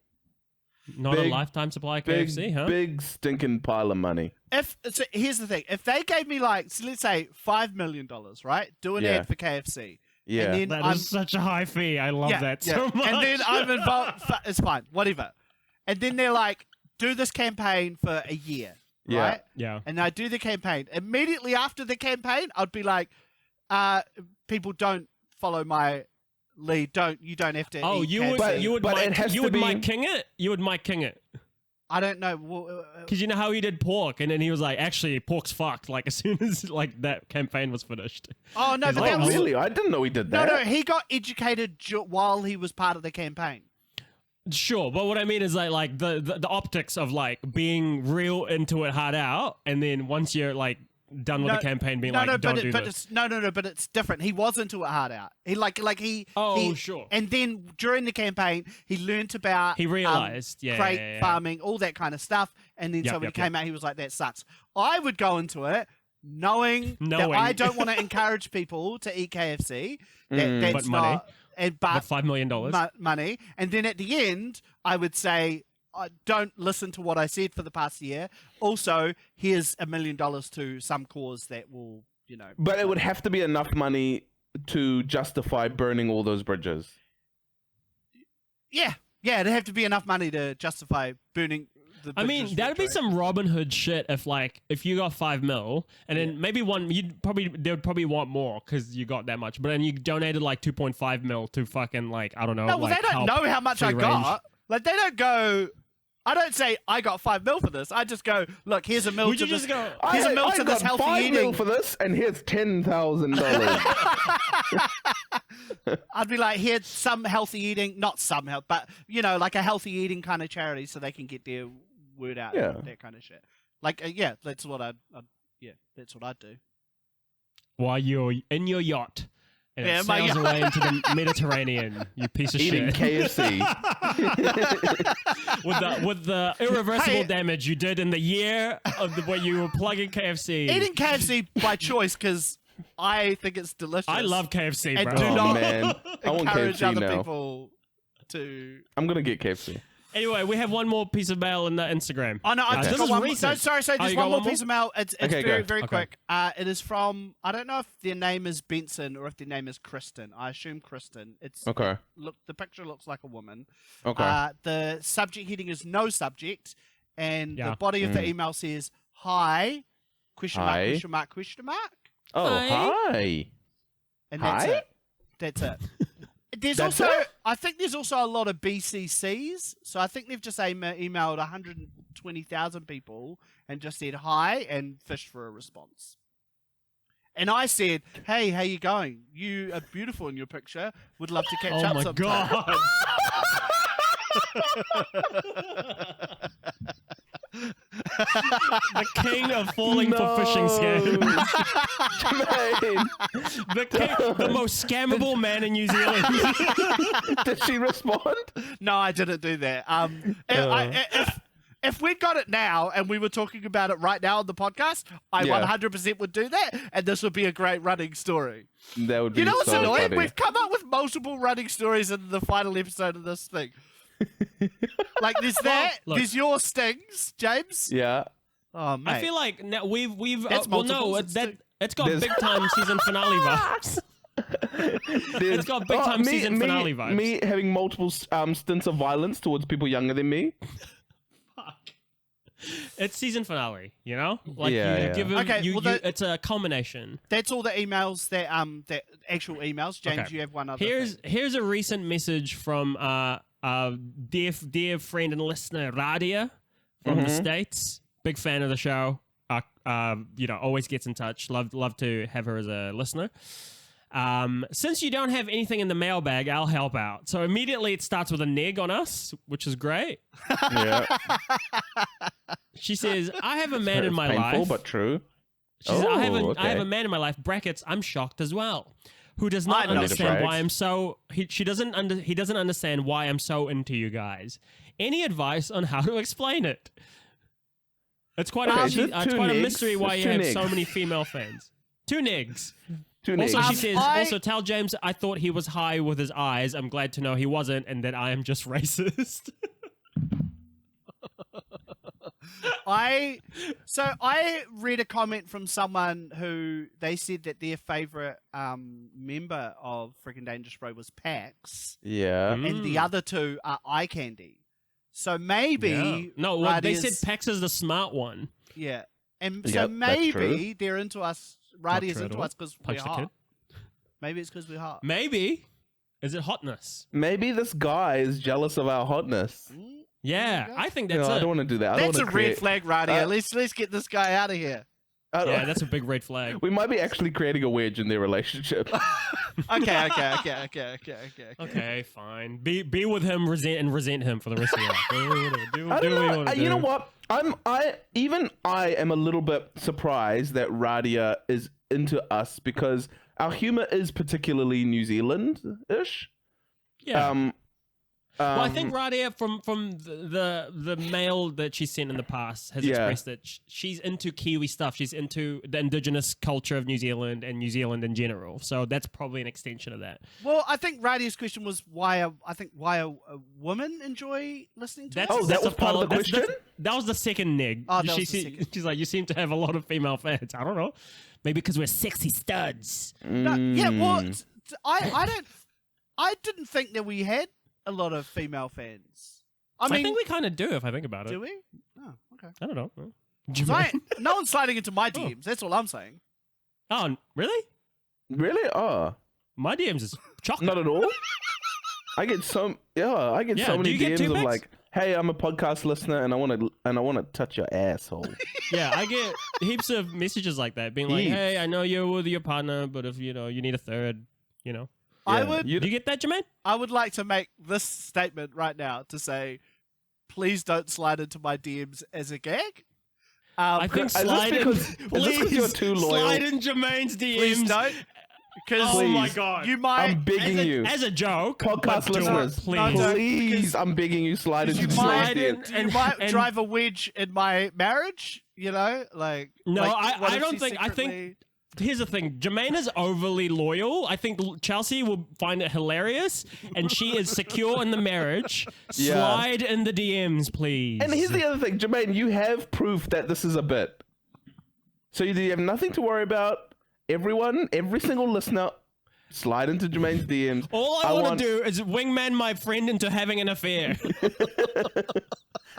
Not a Big- lifetime supply of Big, KFC, huh? big stinking pile of money. So here's the thing: if they gave me like, so let's say $5 million, right? Do an Yeah. ad for KFC. Yeah. And then That I'm is such a high fee. I love that so much. And then I'm involved. It's fine, whatever. And then they're like, do this campaign for a year, Yeah. right? Yeah. And I do the campaign. Immediately after the campaign, I'd be like, people don't follow my lead. You don't have to. Oh, eat you KFC. would But it has to be- Mike King it. You would Mike King it. I don't know. Because you know how he did pork, and then he was like, actually, pork's fucked. Like as soon as like that campaign was finished. Oh no, He's but like, that Oh, was really? I didn't know he did no, that. no. He got educated while he was part of the campaign. Sure, but what I mean is like the optics of like being real into it hard out, and then once you're like done with the campaign, being don't do this. But it's different. He was into it hard out. He he. Oh, he- sure. And then during the campaign, he learnt about. He realised, yeah, crate yeah, yeah. farming, all that kind of stuff. And then Yep, so when yep, he came out, he was like, "That sucks." I would go into it knowing that Knowing. I don't want to encourage people to eat KFC. That's But money. not. But $5 million. money. And then at the end, I would say, don't listen to what I said for the past year. Also, here's $1 million to some cause that will, But it would have to be enough money to justify burning all those bridges. Yeah, it'd have to be enough money to justify burning the I mean, bridges that'd be for some Robin Hood shit if you got $5 million and then maybe they would probably want more because you got that much, but then you donated like 2.5 mil to fucking like I don't know. No, well, like, they don't help know how much I free range. got. Like, they don't go. I don't say I got $5 million for this. I just go, look, here's $1 million Would to you this. just go? Here's $1 million to this got healthy $5 eating. million for this, and here's $10,000. I'd be like, here's some healthy eating, not some health, but like a healthy eating kind of charity, so they can get their word out, Yeah. and that kind of shit. Like, that's what I'd do. While you're in your yacht and Yeah, it my sails God. away into the Mediterranean. You piece of Eating shit. KFC. with the irreversible Hey. damage you did in the year of where you were plugging KFC. Eating KFC by choice because I think it's delicious. I love KFC, And bro. do Oh not man, I want encourage KFC other now. people to. I'm gonna get KFC. Anyway, we have one more piece of mail in the Instagram. Oh no, I've this just got is one. recent. No, sorry, Oh, just you one got more piece of mail. It's Okay, very go. very Okay. quick. It is from I don't know if their name is Benson or if their name is Kristen. I assume Kristen. It's Okay. Look, the picture looks like a woman. Okay. The subject heading is no subject, and Yeah. the body of the Mm. email says hi, question mark, Hi. question mark, question mark, Oh, hi. and that's Hi? it. That's it. There's That's also, it? I think there's also a lot of BCCs. So I think they've just emailed 120,000 people and just said hi and fished for a response. And I said, hey, how you going? You are beautiful in your picture. Would love to catch Oh up my sometime. god. The king of falling for phishing scams. Jermaine, The most scammable man in New Zealand. did she respond? No, I didn't do that. If we'd got it now and we were talking about it right now on the podcast, I Yeah. 100% would do that, and this would be a great running story. That would be You know what's so annoying? funny. We've come up with multiple running stories in the final episode of this thing. Like there's that, look. there's your stings, James. Yeah. Oh mate, I feel like now we've That's well no multiples, that it's it's got There's- big time season finale vibes. It's got big time season finale vibes. Me having multiple stints of violence towards people younger than me. It's season finale, you know? Like Yeah, you yeah. give him Okay, you, well, you that- it's a culmination. that's all the emails that actual emails. James, Okay. you have one other. Here's thing. here's a recent message from dear friend and listener Radia from the States. Big fan of the show. Always gets in touch. Love to have her as a listener. Since you don't have anything in the mailbag, I'll help out. So immediately it starts with a neg on us, which is great. Yeah. She says, I have a man in my Painful, life. but true. She says, I have okay. a man in my life, brackets, I'm shocked as well, who does not I know. understand Brags. why I'm so, he doesn't understand why I'm so into you guys. Any advice on how to explain it? It's quite Okay, a, is it it's two quite a negs? mystery why It's you two have so negs. many female fans. Two negs. Two Also, names. she says, I- also tell James I thought he was high with his eyes. I'm glad to know he wasn't and that I am just racist. I read a comment from someone who they said that their favorite member of Frickin Dangerous Bro was Pax, Yeah. and the other two are Eye Candy. So maybe Yeah. No, well, they Radia's- said Pax is the smart one. yeah, and Yep, so that's maybe true. they're into us. Radia's true at into all. us because we're Punch the hot. kid. Maybe it's because we're hot. Maybe. Is it hotness? Maybe this guy is jealous of our hotness. Yeah, go. I think No, that's I it. don't want to do that. I That's don't a wanna red create- flag, Radia. Uh, Let's get this guy out of here. I don't- Yeah, that's a big red flag. we might be actually creating a wedge in their relationship. Okay. Okay, fine. Be with him, resent him for the rest of your life. Do I what don't you know. want to do. You know what? I am a little bit surprised that Radia is into us because our humor is particularly New Zealand-ish. Yeah. Well, I think Radia from the mail that she sent in the past has Yeah. expressed that she's into Kiwi stuff. She's into the indigenous culture of New Zealand and New Zealand in general. So that's probably an extension of that. Well, I think Radia's question was why a woman enjoy listening to That's, us? Oh, that that's was a part of the that's- question? that was the second neg. Oh, that was the second. She's like, you seem to have a lot of female fans. I don't know. Maybe because we're sexy studs. No, yeah, well, Mm. I didn't think that we had a lot of female fans. I I mean, think we kind of do if I think about it. do we? Oh, okay. I don't know. So no one's sliding into my DMs. That's all I'm saying. Oh, really? Really? Oh, My DMs is chocolate. not at all. I get so Yeah, so do many you get DMs of two-packs? like, "Hey, I'm a podcast listener and I want to touch your asshole." Yeah, I get heaps of messages like that, being like, Heaps. "Hey, I know you're with your partner, but if you need a third, I Yeah. would Do you get that, Jermaine? I would like to make this statement right now to say, please don't slide into my DMs as a gag. I think Is this slide in, because- is this 'cause you're too loyal? Slide in Jermaine's DMs. Please don't. Because Oh my God. you might. I'm begging you. As a joke, Podcast but do it, listeners, please. No, please, I'm begging you, slide into You the might, DMs. you might drive a wedge in my marriage, you know? Like, No, like, what I if don't she think. I think. secretly- Here's the thing. Jamaine is overly loyal. I think Chelsea will find it hilarious, and she is secure in the marriage. Yeah. Slide in the DMs, please. And here's the other thing, Jamaine, you have proof that this is a bit. So you have nothing to worry about. Everyone, every single listener, slide into Jamaine's DMs. All I want to do is wingman my friend into having an affair.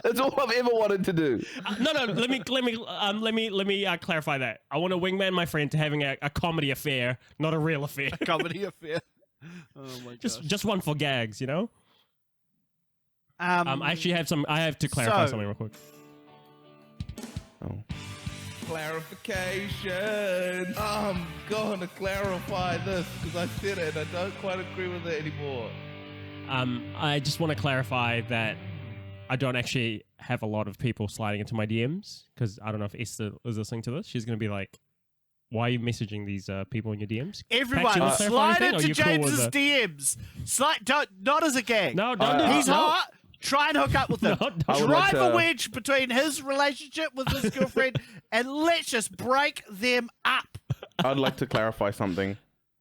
That's all I've ever wanted to do. No. Let me clarify that. I want to wingman my friend to having a comedy affair, not a real affair. comedy affair. Oh my god. Just one for gags, you know. I actually have some. I have to clarify So- something real quick. Oh. Clarification. I'm gonna clarify this because I said it and I don't quite agree with it anymore. I just want to clarify that I don't actually have a lot of people sliding into my DMs because I don't know if Esther is listening to this. She's gonna be like, "Why are you messaging these people in your DMs?" Everyone, Pax, you wanna clarify slide anything, or into you cool with James's the- DMs. Slide, not as a gang. No, don't do He's that. No. hot. Try and hook up with him. No, don't. I would like Drive a to- wedge between his relationship with his girlfriend and let's just break them up. I'd like to clarify something.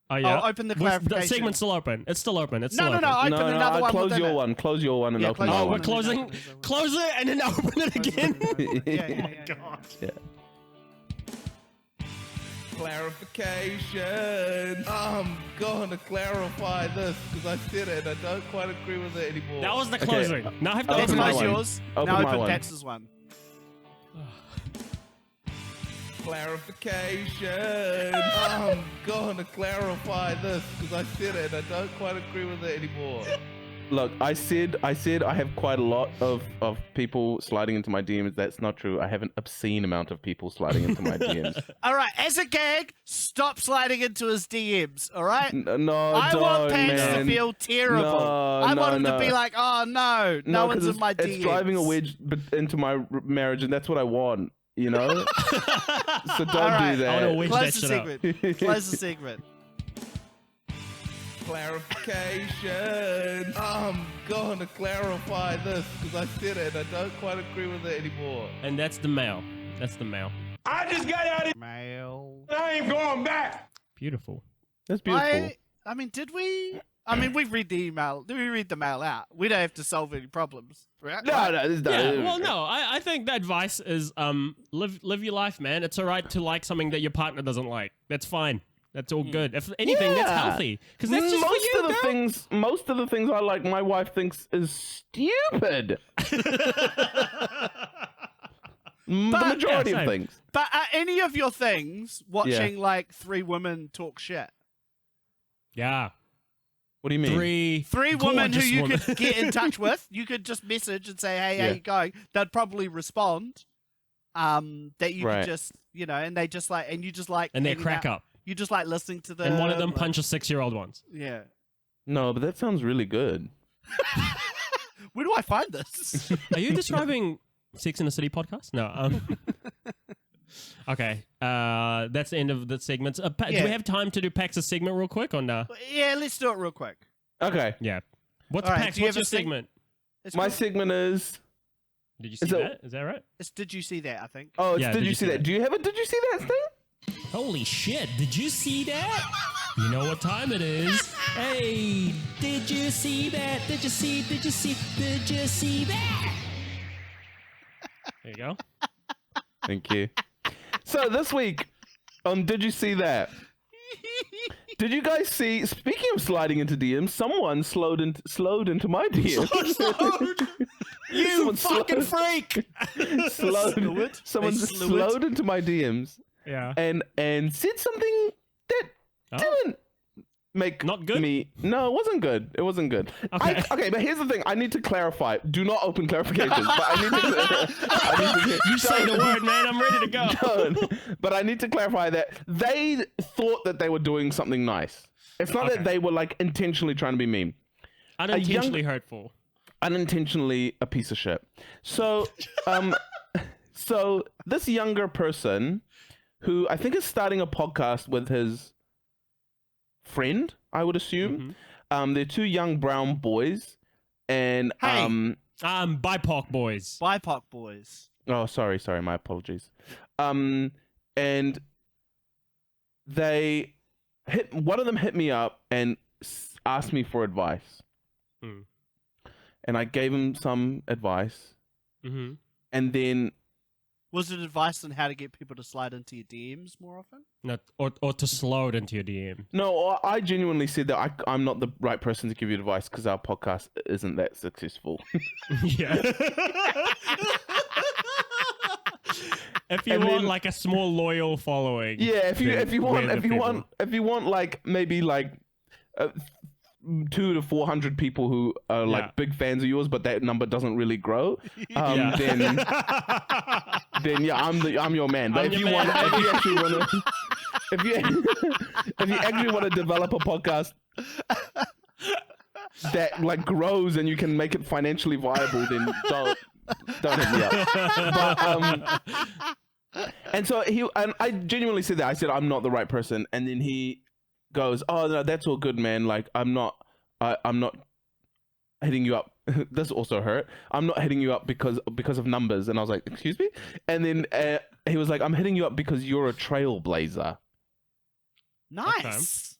Oh yeah. I'll open the The clarification. segment's still open. It's still open. It's No, still no, open. no. Open no, another I'll one. close within your it. one. Close your one and Yeah, open close my Oh, your we're one. closing. Close it and then open it again. Yeah, yeah. God. Yeah. Clarification. I'm gonna clarify this because I said it and I don't quite agree with it anymore. That was the closing. Now I have to Open That's open my my close one. yours. Open now my open one. Dax's one. Clarification. I'm gonna clarify this because I said it and I don't quite agree with it anymore. Look, I said I have quite a lot of people sliding into my DMs. That's not true. I have an obscene amount of people sliding into my DMs. All right, as a gag, stop sliding into his DMs. All right. No, I don't, want Pax man. to feel terrible. No, I want him no. to be like, oh no, no 'cause one's in my DMs. it's driving a wedge into my marriage, and that's what I want. You know. So don't All right, do I wanna that. wedge Close that the shit up. segment. Close the segment. Clarification. I'm gonna clarify this because I said it and I don't quite agree with it anymore. And that's the mail. That's the mail. Mail. Beautiful. That's beautiful. I mean, did we? I mean, we read the email. Did we read the mail out? We don't have to solve any problems, right? No, this Yeah, well, no, I think the advice is live your life, man. It's all right to like something that your partner doesn't like. That's fine. That's all good. If anything, that's Yeah. healthy. Because that's just most for you, of the girl. most of the things I like, my wife thinks is stupid. The majority yeah, of same. things. But are any of your things watching like three women talk shit? Yeah. What do you mean? Three women who gorgeous you women. could get in touch with. You could just message and say, "Hey, how Yeah. you going?" They'd probably respond. That you Right. could just, you know, and they just like, and you just like, And they hanging crack out. up. You just like listening to them. And one of them like- punch a 6-year-old once. Yeah. No, but that sounds really good. Where do I find this? Are you describing Sex in the City podcast? No. Okay. That's the end of the segments. Do Yeah. we have time to do Pax's segment real quick or no? Yeah, let's do it real quick. Okay, Yeah. What's All right, Pax? do you What's have your a seg- segment? It's my cool. segment is. Did you see Is it- that? Is that right? It's Did You See That? I think. Oh, it's Yeah, did you see that? Do you have it? Did you see that thing? Holy shit, did you see that? You know what time it is. Hey, did you see that? Did you see that? There you go. Thank you. So this week on Did You See That? Did you guys see? Speaking of sliding into DMs, someone slowed into my DMs. You Someone fucking slowed- freak! slowed. Someone They slewed? slowed into my DMs Yeah. and said something that Oh. didn't make Not good? me. No, it wasn't good. It wasn't good. Okay. Okay, but here's the thing. I need to clarify. Do not open clarifications. But I need to. You say the word, man. I'm ready to go. Don't. But I need to clarify that they thought that they were doing something nice. It's not Okay. that they were like intentionally trying to be mean. Unintentionally hurtful. Unintentionally a piece of shit. So, so this younger person, who I think is starting a podcast with his friend, I would assume. They're two young brown boys, and Hey. BIPOC boys. BIPOC boys. oh, sorry, my apologies. And one of them hit me up and asked me for advice, and I gave him some advice, and then Was it advice on how to get people to slide into your DMs more often? Not, or to slow it into your DM. no, I genuinely said that I'm not the right person to give you advice because our podcast isn't that successful. Yeah. If you And want then- like a small loyal following. Yeah, if you we're the want like maybe like 200 to 400 people who are Yeah. like big fans of yours, but that number doesn't really grow, Yeah. then yeah, I'm your man. But I'm if your you want, man, if you baby. actually want to, if you actually want to develop a podcast that like grows and you can make it financially viable, then don't hit me up. But and so I genuinely said that. I said I'm not the right person, and then he goes, "Oh no, that's all good, man. Like I'm not hitting you up." This also hurt. I'm not hitting you up because of numbers, and I was like, "Excuse me?" And then he was like, "I'm hitting you up because you're a trailblazer." Nice.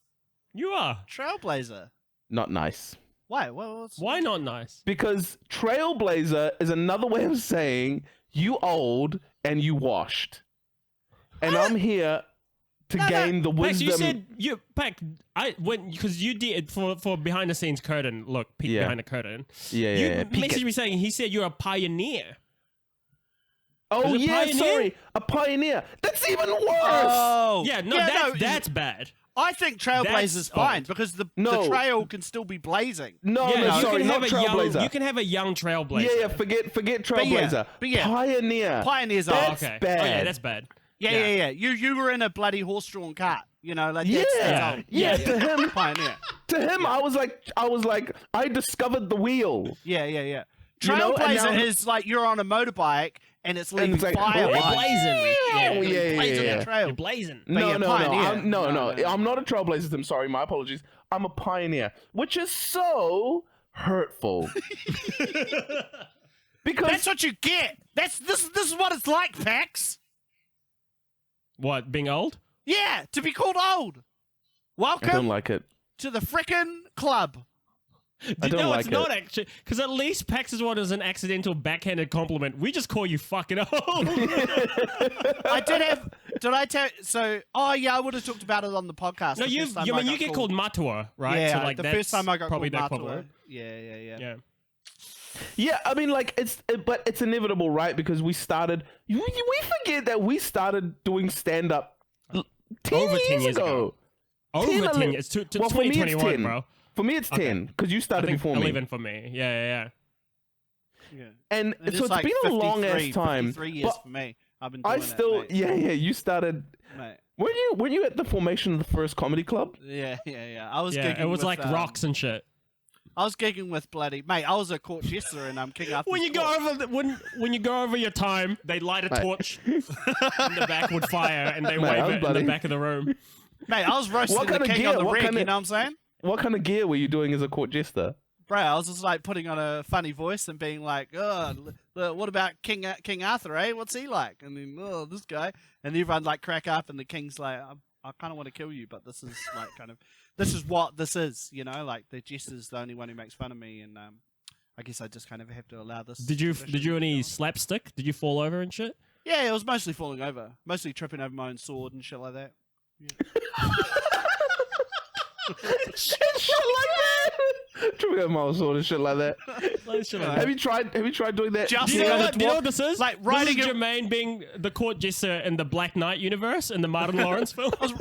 You are. Trailblazer. Not nice. Why? What's Why not nice? Because trailblazer is another way of saying you old and you washed, and I'm here to gain the Pax, wisdom. you said because you did for behind the scenes curtain. Look, peek Yeah. behind the curtain. yeah, You yeah. Peek messaged it. me saying he said you're a pioneer. Oh Is it yeah, pioneer? sorry, a pioneer. That's even worse. Oh. Yeah, no, that's bad. I think Trailblazer's That's fine old. because the No. trail can still be blazing. No, Yeah, no, you sorry, can not have a trailblazer. young. You can have a young trailblazer. Yeah, forget trailblazer. but yeah. Pioneer. Pioneers are. That's Okay. bad. Oh yeah, that's bad. Yeah. You were in a bloody horse-drawn cart. You know, like Yeah, that's old. yeah. To him, Pioneer. I was like, I discovered the wheel. Yeah. You know, and Trailblazer now- is like you're on a motorbike and it's leaving it's like, fire. "You're behind. blazing. Yeah, Yeah, yeah, Blazing yeah. the trail. You're blazing. But No, yeah, no, pioneer. no, No. I'm not a trailblazer. I'm sorry, my apologies. I'm a pioneer, which is so hurtful. Because That's what you get. This is what it's like, Pax. What, being old? Yeah, to be called old. I Welcome don't like it. to the frickin' club. I don't no, like it's it. not actually. Because at least Pax's one is an accidental backhanded compliment. We just call you fucking old. I did have. Did I tell? So, oh yeah, I would have talked about it on the podcast. No, The you first time you got get called Matua, right? Yeah, so like the that's first time I got probably called the Matua. equivalent. Yeah. Yeah, I mean, like but it's inevitable, right? Because we forget that we started doing stand up 10 Over 10 years years ago. Over 10 11 years. To Well, for me, it's 2021, 10. bro. For me, it's 10 because you I started think before me. 11 for me. Yeah. Yeah. And It so is it's been a long ass 53 time. 53 years But for me. I've been doing I still, it, mate. yeah, you started. Mate. Weren't you at the formation of the first comedy club? Yeah. I was Yeah, gigging it was with, like rocks and shit. I was gigging with bloody mate. I was a court jester and I'm King Arthur's When you go court. over when you go over your time, they light a Mate. torch in the back with fire, and they Mate, I wave was it in bloody- the back of the room. Mate, I was roasting What the kind of king gear? on the What rig. kind You of- know what I'm saying? What kind of gear were you doing as a court jester? Bro, I was just like putting on a funny voice and being like, "Oh, what about King Arthur? Eh, what's he like?" And then, "Oh, this guy," and everyone like crack up, and the king's like, "I kind of want to kill you, but this is like this is what this is, you know? Like the jester's the only one who makes fun of me, and I guess I just kind of have to allow this." Did you tradition to any go on. slapstick? Did you fall over and shit? Yeah, it was mostly falling over, mostly tripping over my own sword and shit like that. shit like that. Tripping over my sword and shit like that. Have you tried doing that? Just Do you the know other what? Do you know dwarf- what this is? like this riding is a- Jamaine being the court jester in the Black Knight universe in the Martin Lawrence film. I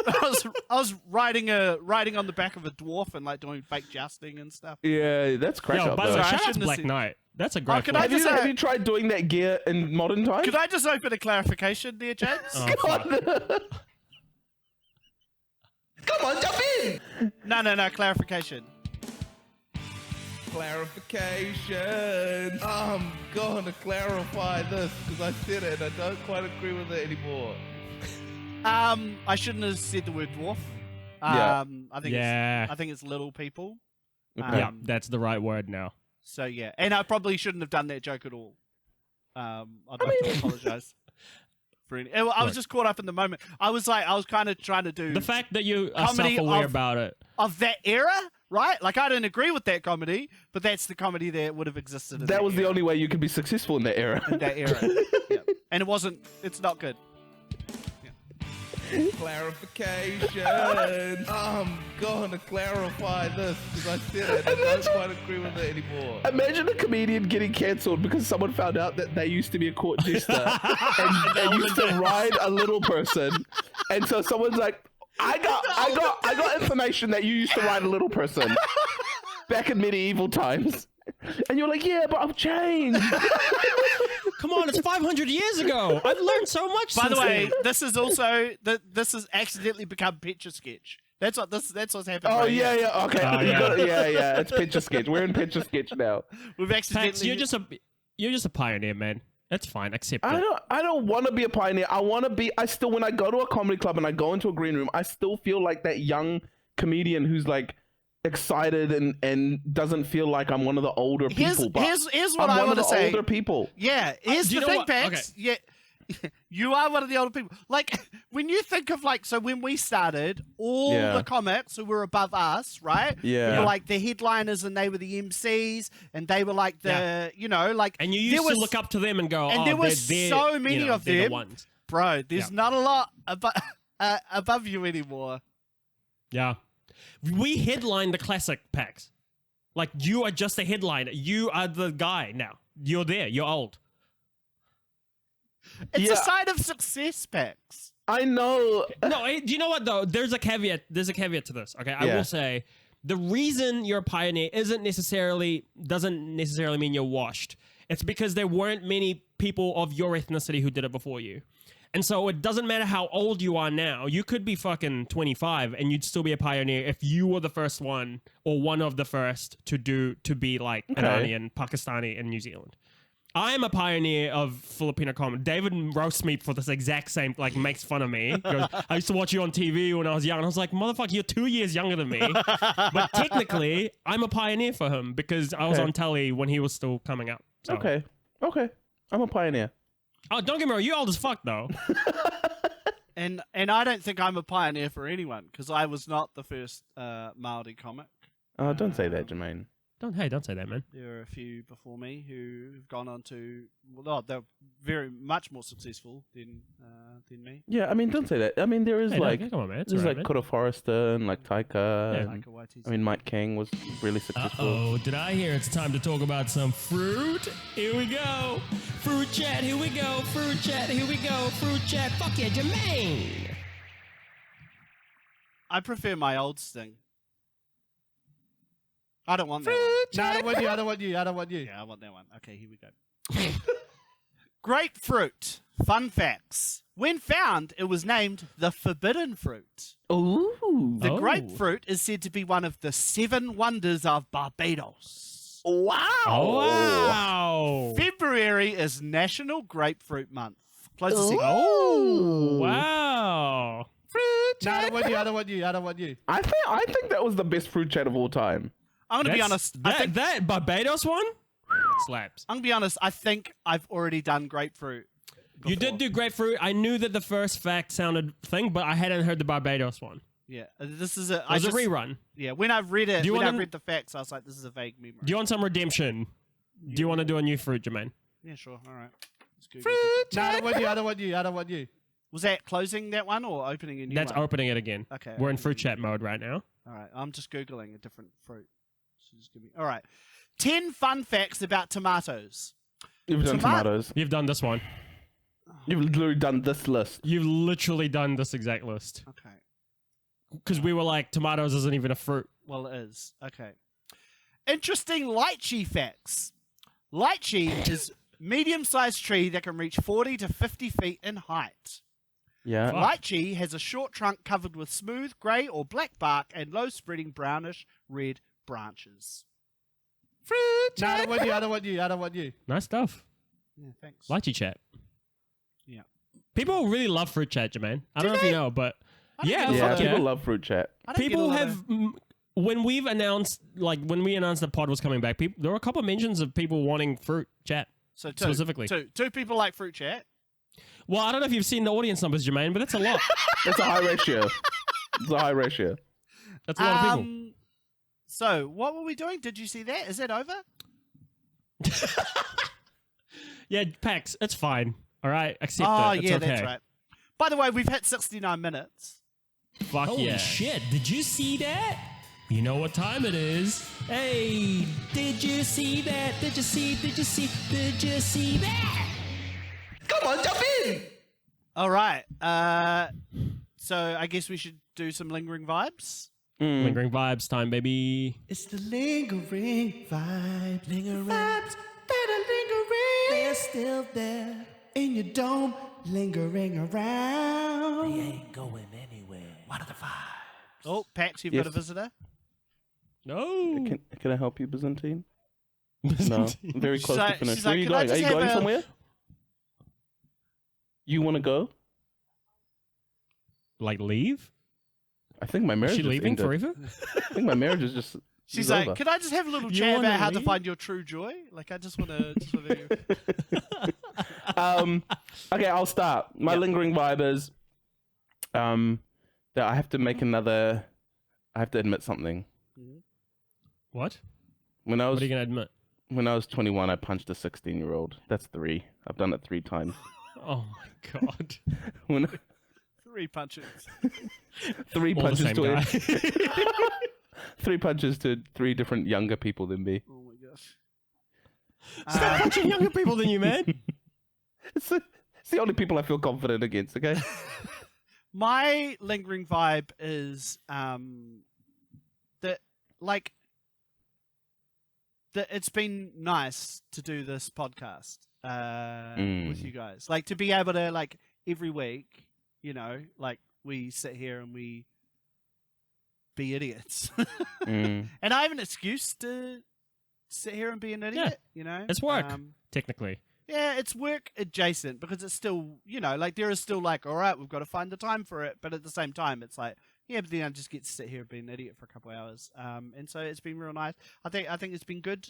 was riding on the back of a dwarf and like doing fake jousting and stuff. Yeah, that's crack Yo, up. by the though. way, Sorry, I shout out to shouldn't have Black said- Knight. That's a great can film. I just Have you tried doing that gear in modern times? Could I just open a clarification there, James? Oh, fuck. Come on, jump in. No, clarification. Clarification. I'm gonna clarify this because I said it and I don't quite agree with it anymore. I shouldn't have said the word dwarf. Yeah. I think Yeah. I think it's little people. Okay. Yeah, that's the right word now. So yeah, and I probably shouldn't have done that joke at all. I'd like to apologize for any. I was Look. just caught up in the moment. I was kind of trying to do The fact that you are Comedy self-aware of- about it. of that era, right? Like I didn't agree with that comedy, but that's the comedy that would have existed. In That was the era. only way you could be successful in that era. in that era. Yeah. And it wasn't. It's not good. Clarification. I'm gonna clarify this because I said it. I don't quite agree with it anymore. Imagine a comedian getting cancelled because someone found out that they used to be a court jester and used to ride a little person, and so someone's like, I got information that you used to ride a little person back in medieval times, and you're like, yeah, but I've changed. Come on, it's 500 years ago. I've learned so much. By the since way, then. this is also this has accidentally become picture sketch. That's what's happened. Oh right yeah, here. yeah, okay, Oh, You yeah. got it. Yeah. It's picture sketch. We're in picture sketch now. We've accidentally. Pax, you're just a pioneer, man. That's fine. Accept it. I don't want to be a pioneer. I want to be. I still, when I go to a comedy club and I go into a green room, I still feel like that young comedian who's like excited and doesn't feel like I'm one of the older people. But here's what I'm I one want of to the say. older people. Yeah, here's do you the know thing, what? Pax. Yeah, you are one of the older people. Like when you think of so when we started, all Yeah. the comics who were above us, right? Yeah. were like the headliners, and they were the MCs, and they were like the And you there used to was- look up to them and go, and oh, there was they're, so many of they're them. the ones. Bro, there's Yeah. not a lot above you anymore. Yeah. We headline the classic packs. Like, you are just a headliner. You are the guy now. You're there. You're old. It's Yeah. a sign of success, Pax. I know. No, do you know what, though? There's a caveat to this, okay? I Yeah. will say, the reason you're a pioneer doesn't necessarily mean you're washed. It's because there weren't many people of your ethnicity who did it before you. And so it doesn't matter how old you are now. You could be fucking 25 and you'd still be a pioneer if you were the first one or one of the first to be like Iranian, Pakistani, and New Zealand. I am a pioneer of Filipino comedy. David roasts me for this exact same, like, makes fun of me. He goes, I used to watch you on TV when I was young. And I was like, motherfucker, you're 2 years younger than me. But technically, I'm a pioneer for him because I was Okay. on telly when he was still coming up. So. Okay. I'm a pioneer. Oh, don't get me wrong. You're old as fuck, though. And I don't think I'm a pioneer for anyone because I was not the first Māori comic. Don't say that, Jamaine. Don't say that, man. There are a few before me who've gone on to they're very much more successful than me. Yeah, I mean, don't say that. I mean, there is Hey, like, no, come on, man. It's there's all right, like man. Kura Forrester and like Taika. Yeah. and- Taika Waititi. I mean, Mike King was really successful. Uh-oh, did I hear it's time to talk about some fruit? Here we go. Fruit chat, here we go. Fruit chat, here we go. Fruit chat. Fuck yeah, Jamaine. I prefer my old Sting. I don't want that one. No, I don't want you. I don't want you. I don't want you. Yeah, I want that one. Okay, here we go. Grapefruit. Fun facts. When found, it was named the forbidden fruit. Ooh. The Oh. grapefruit is said to be one of the 7 wonders of Barbados. Wow. Oh, wow. February is National Grapefruit Month. Close the segment. Oh, wow. No, I don't want you. I don't want you. I don't want you. I think that was the best fruit chat of all time. I'm gonna be That's- honest. I think That Barbados one slaps. I'm gonna be honest. I think I've already done grapefruit. You before. did do grapefruit. I knew that the first fact sounded thing, but I hadn't heard the Barbados one. Yeah, this is a. It was a rerun. Yeah, when I've read it, Do you when I wanna- read the facts, I was like, this is a vague memory. Do you want some redemption? Do you want to do a new fruit, Jermaine? Yeah, sure. All right. Let's go. No, I don't want you. I don't want you. I don't want you. Was that closing that one or opening a new That's one? opening it again. Okay. We're in opening fruit a chat new mode right now. one. All right. I'm just googling a different fruit. So just give me. All right. 10 fun facts about tomatoes. You've done Tomato- tomatoes. You've done this one. You've literally done this list. You've literally done this exact list. Okay. Because we were like, tomatoes isn't even a fruit. Well, it is. Okay. Interesting lychee facts. Lychee is medium-sized tree that can reach 40 to 50 feet in height. Yeah. Fuck. Lychee has a short trunk covered with smooth grey or black bark and low-spreading brownish red branches. No, I don't want you. I don't want you. I don't want you. Nice stuff. Yeah, thanks. Lychee chat. Yeah. People really love fruit chat, Jermaine. I don't know if you know, but Yeah, Yeah, fuck people yeah. love fruit chat. I don't get a People lot have of- when we announced the pod was coming back, there were a couple of mentions of people wanting fruit chat. so specifically. two people like fruit chat. Well, I don't know if you've seen the audience numbers, Jamaine, but that's a lot. That's a high ratio. It's a high ratio. That's a lot of people. So what were we doing? Did you see that? Is that over? Yeah, Pax, it's fine. All right, accept Oh it. It's yeah, okay. that's right. By the way, we've hit 69 minutes. Fuck Holy yeah. shit, did you see that? You know what time it is. Hey, did you see that? Did you see that? Come on, jump in. All right. So I guess we should do some lingering vibes. Lingering vibes time, baby. It's the lingering vibe. Lingering vibes that are lingering. They're still there in your dome, lingering around. They ain't going anywhere. What are the vibes? Oh, Pax, you've got a Yes. visitor. No. Can I help you, Byzantine? No, I'm very close like- to finish. she's Where like, are you "Can I going? Are just you have going a-" somewhere? You want to go? Like leave? I think my marriage Is she just leaving ended. forever? I think my marriage is just. She's is like, over. "Can I just have a little You chat wanna about how to leave? find your true joy? Like, I just want to." Okay, I'll start. My lingering vibe is that I have to make another. I have to admit something. What? When I What was are you gonna admit? when I was 21, I punched a 16-year-old. That's 3. I've done it 3 times. Oh my god. When 3 punches. 3 All the punches same to guy. 3 punches to 3 different younger people than me. Oh my gosh. Stop punching younger people than you, man. It's the only people I feel confident against. Okay. My lingering vibe is that like that it's been nice to do this podcast with you guys. Like to be able to like every week, you know, like we sit here and we be idiots. And I have an excuse to sit here and be an idiot, you know? It's work, technically. Yeah, it's work adjacent because it's still, you know, like there is still like, all right, we've got to find the time for it. But at the same time, it's like, yeah, but then I just get to sit here and be an idiot for a couple of hours. And so it's been real nice. I think it's been good.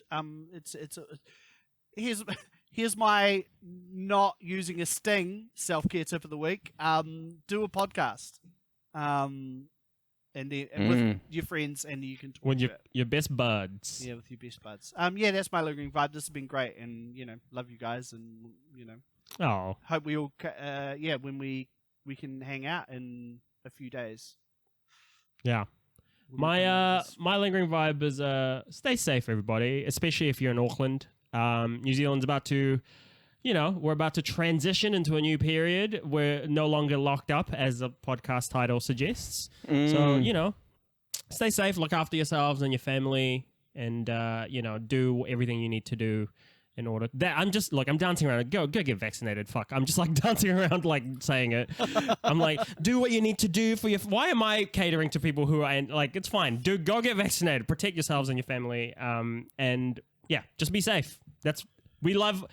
Here's my not using a sting self-care tip of the week. Do a podcast. And then with your friends, and you can talk When to your it. your best buds. Yeah, with your best buds. Yeah, that's my lingering vibe. This has been great, and you know, love you guys, and you know, Oh. hope we all, when we can hang out in a few days. Yeah. My lingering vibe is stay safe, everybody, especially if you're in Auckland. New Zealand's about to, you know, we're about to transition into a new period. We're no longer locked up, as the podcast title suggests. So, you know, stay safe, look after yourselves and your family, and you know, do everything you need to do in order that I'm dancing around. Go get vaccinated. Fuck. I'm just like dancing around, like saying it. I'm like, do what you need to do for your. Why am I catering to people who are like? It's fine. Go get vaccinated. Protect yourselves and your family. And yeah, just be safe. We love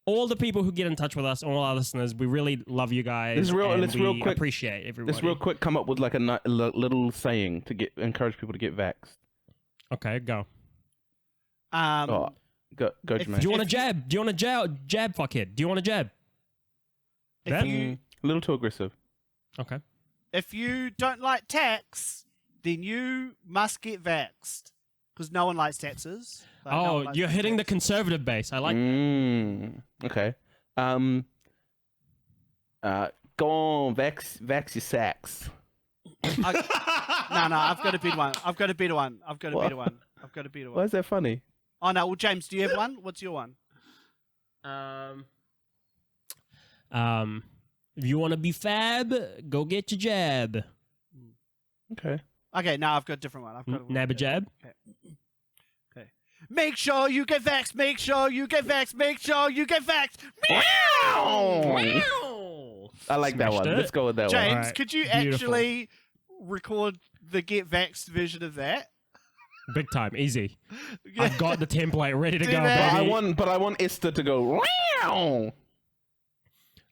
all the people who get in touch with us, all our listeners. We really love you guys. Let's real quick appreciate everybody. Let's real quick come up with like a little saying to encourage people to get vaxxed. Okay, go. Go, Jamaine. Do you want a jab? Do you want a jab, fuckhead? Do you want a jab? If That? you A little too aggressive. Okay. if you don't like tax, then you must get vaxxed because no one likes taxes. Like, no one Oh, likes you're being hitting the taxed. conservative base. I like. Okay. Go on, vax your sacks. No, I've got a better one. I've got a better one. Why is that funny? Oh no, well, James, do you have one? What's your one? If you want to be fab, go get your jab. Okay. Okay, no, I've got a different one. I've got one. Nab a jab. Okay. Make sure you get vaxxed. Make sure you get vaxxed. Make sure you get vaxxed. I like that Smashed one. it. Let's go with that James, one. Alright, could you beautiful. actually record the get vaxxed version of that? Big time, easy. I've got the template ready to Do go, that. baby. But I want Esther to go. Wow.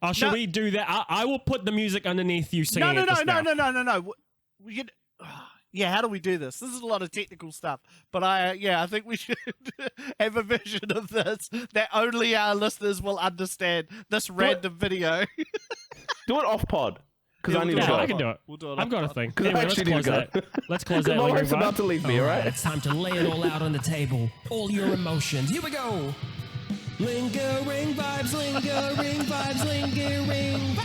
Oh, should No. we do that? I will put the music underneath you singing. No. it just now. Yeah, how do we do this? This is a lot of technical stuff, but I think we should have a version of this that only our listeners will understand. This random video. Do it off pod. Because Yeah, I need we'll to Yeah, go. I can do it. We'll do it I've got a off- thing. Because I Anyway, let's actually need close to that. go. Let's close Because that. my Lingering wife's about Vibe. to leave me, All right? It's time to lay it all out on the table. All your emotions. Here we go. Lingering vibes, lingering vibes, lingering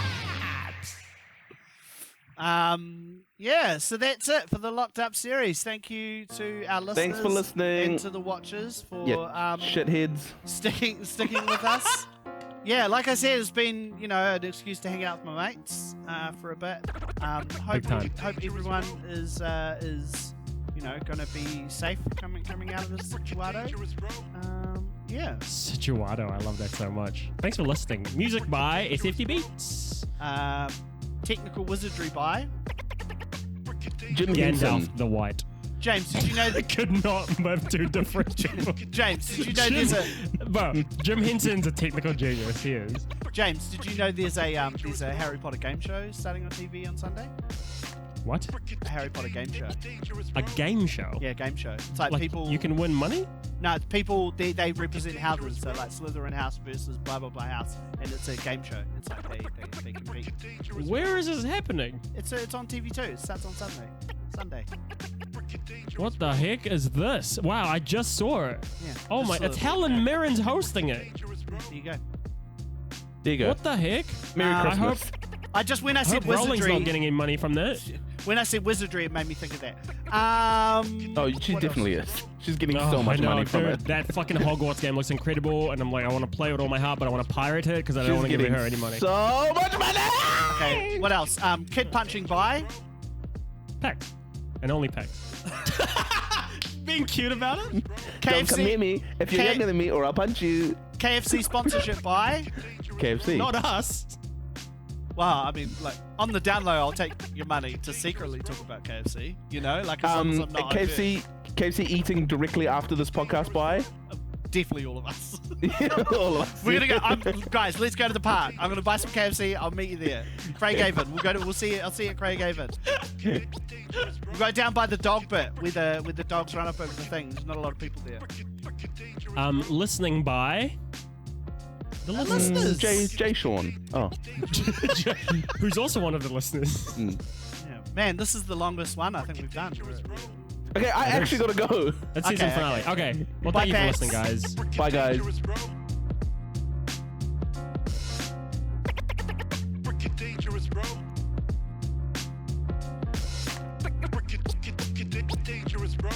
vibes. Yeah, so that's it for the Locked Up series. Thank you to our listeners. Thanks for listening. And to the watchers for Yeah, shitheads. sticking with us. Yeah, like I said, it's been, an excuse to hang out with my mates for a bit. Hope time. everyone is going to be safe coming out of this situation. Yeah. Situado, I love that so much. Thanks for listening. Music by SFT Beats. Technical wizardry by Jim Henson. Gandalf the White. James. Did you know I that? could not live two different people. James, did you know there's a Bro, Jim Henson's a technical genius. He is. James? Did you know there's a Harry Potter game show starting on TV on Sunday? What? A Harry Potter game show. A game show? Yeah, game show. It's like, Like people. you can win money? No, it's people. They represent houses. So like Slytherin house versus blah blah blah house, and it's a game show. It's like they compete. Where is this happening? It's on TV too. It starts on Sunday. What the heck is this? Wow, I just saw it. Yeah. Oh just my, sort it's of- Helen Mirren's hosting it. There you go. There you go. What the heck? Merry I hope, Christmas. I just when I I said hope Rowling's wizardry, not getting any money from that. when I said wizardry, it made me think of that. Oh, she what definitely else? is. She's getting Oh, so much I know, money from dude, it. that fucking Hogwarts game looks incredible, and I'm like, I want to play with all my heart, but I want to pirate it because I don't She's want to give getting her any money. so much money. Okay, what else? Kid punching by. Pax. And only Pax. Being cute about it? Don't come near me. If you're K- younger than me, or I'll punch you. KFC sponsorship by. KFC. Not us. Well, I mean, like on the down low, I'll take your money to secretly talk about KFC. Like as long as I'm not KFC eating directly after this podcast by definitely all of us. all of us. We're gonna go, guys. Let's go to the park. I'm gonna buy some KFC. I'll meet you there. Craig Avon. We'll see you. I'll see you at Craig Avon. We'll go down by the dog bit where the dogs run up over the thing. There's not a lot of people there. Listening by the listeners. Jay Sean. Oh, Who's also one of the listeners. Yeah. Man, this is the longest one I think we've done. okay. I actually gotta go. That's season Okay, finale. Okay. Well, Bye, thank you for Pax. listening, guys. Bye, guys. Frickin Dangerous Bro. Frickin Dangerous Bro.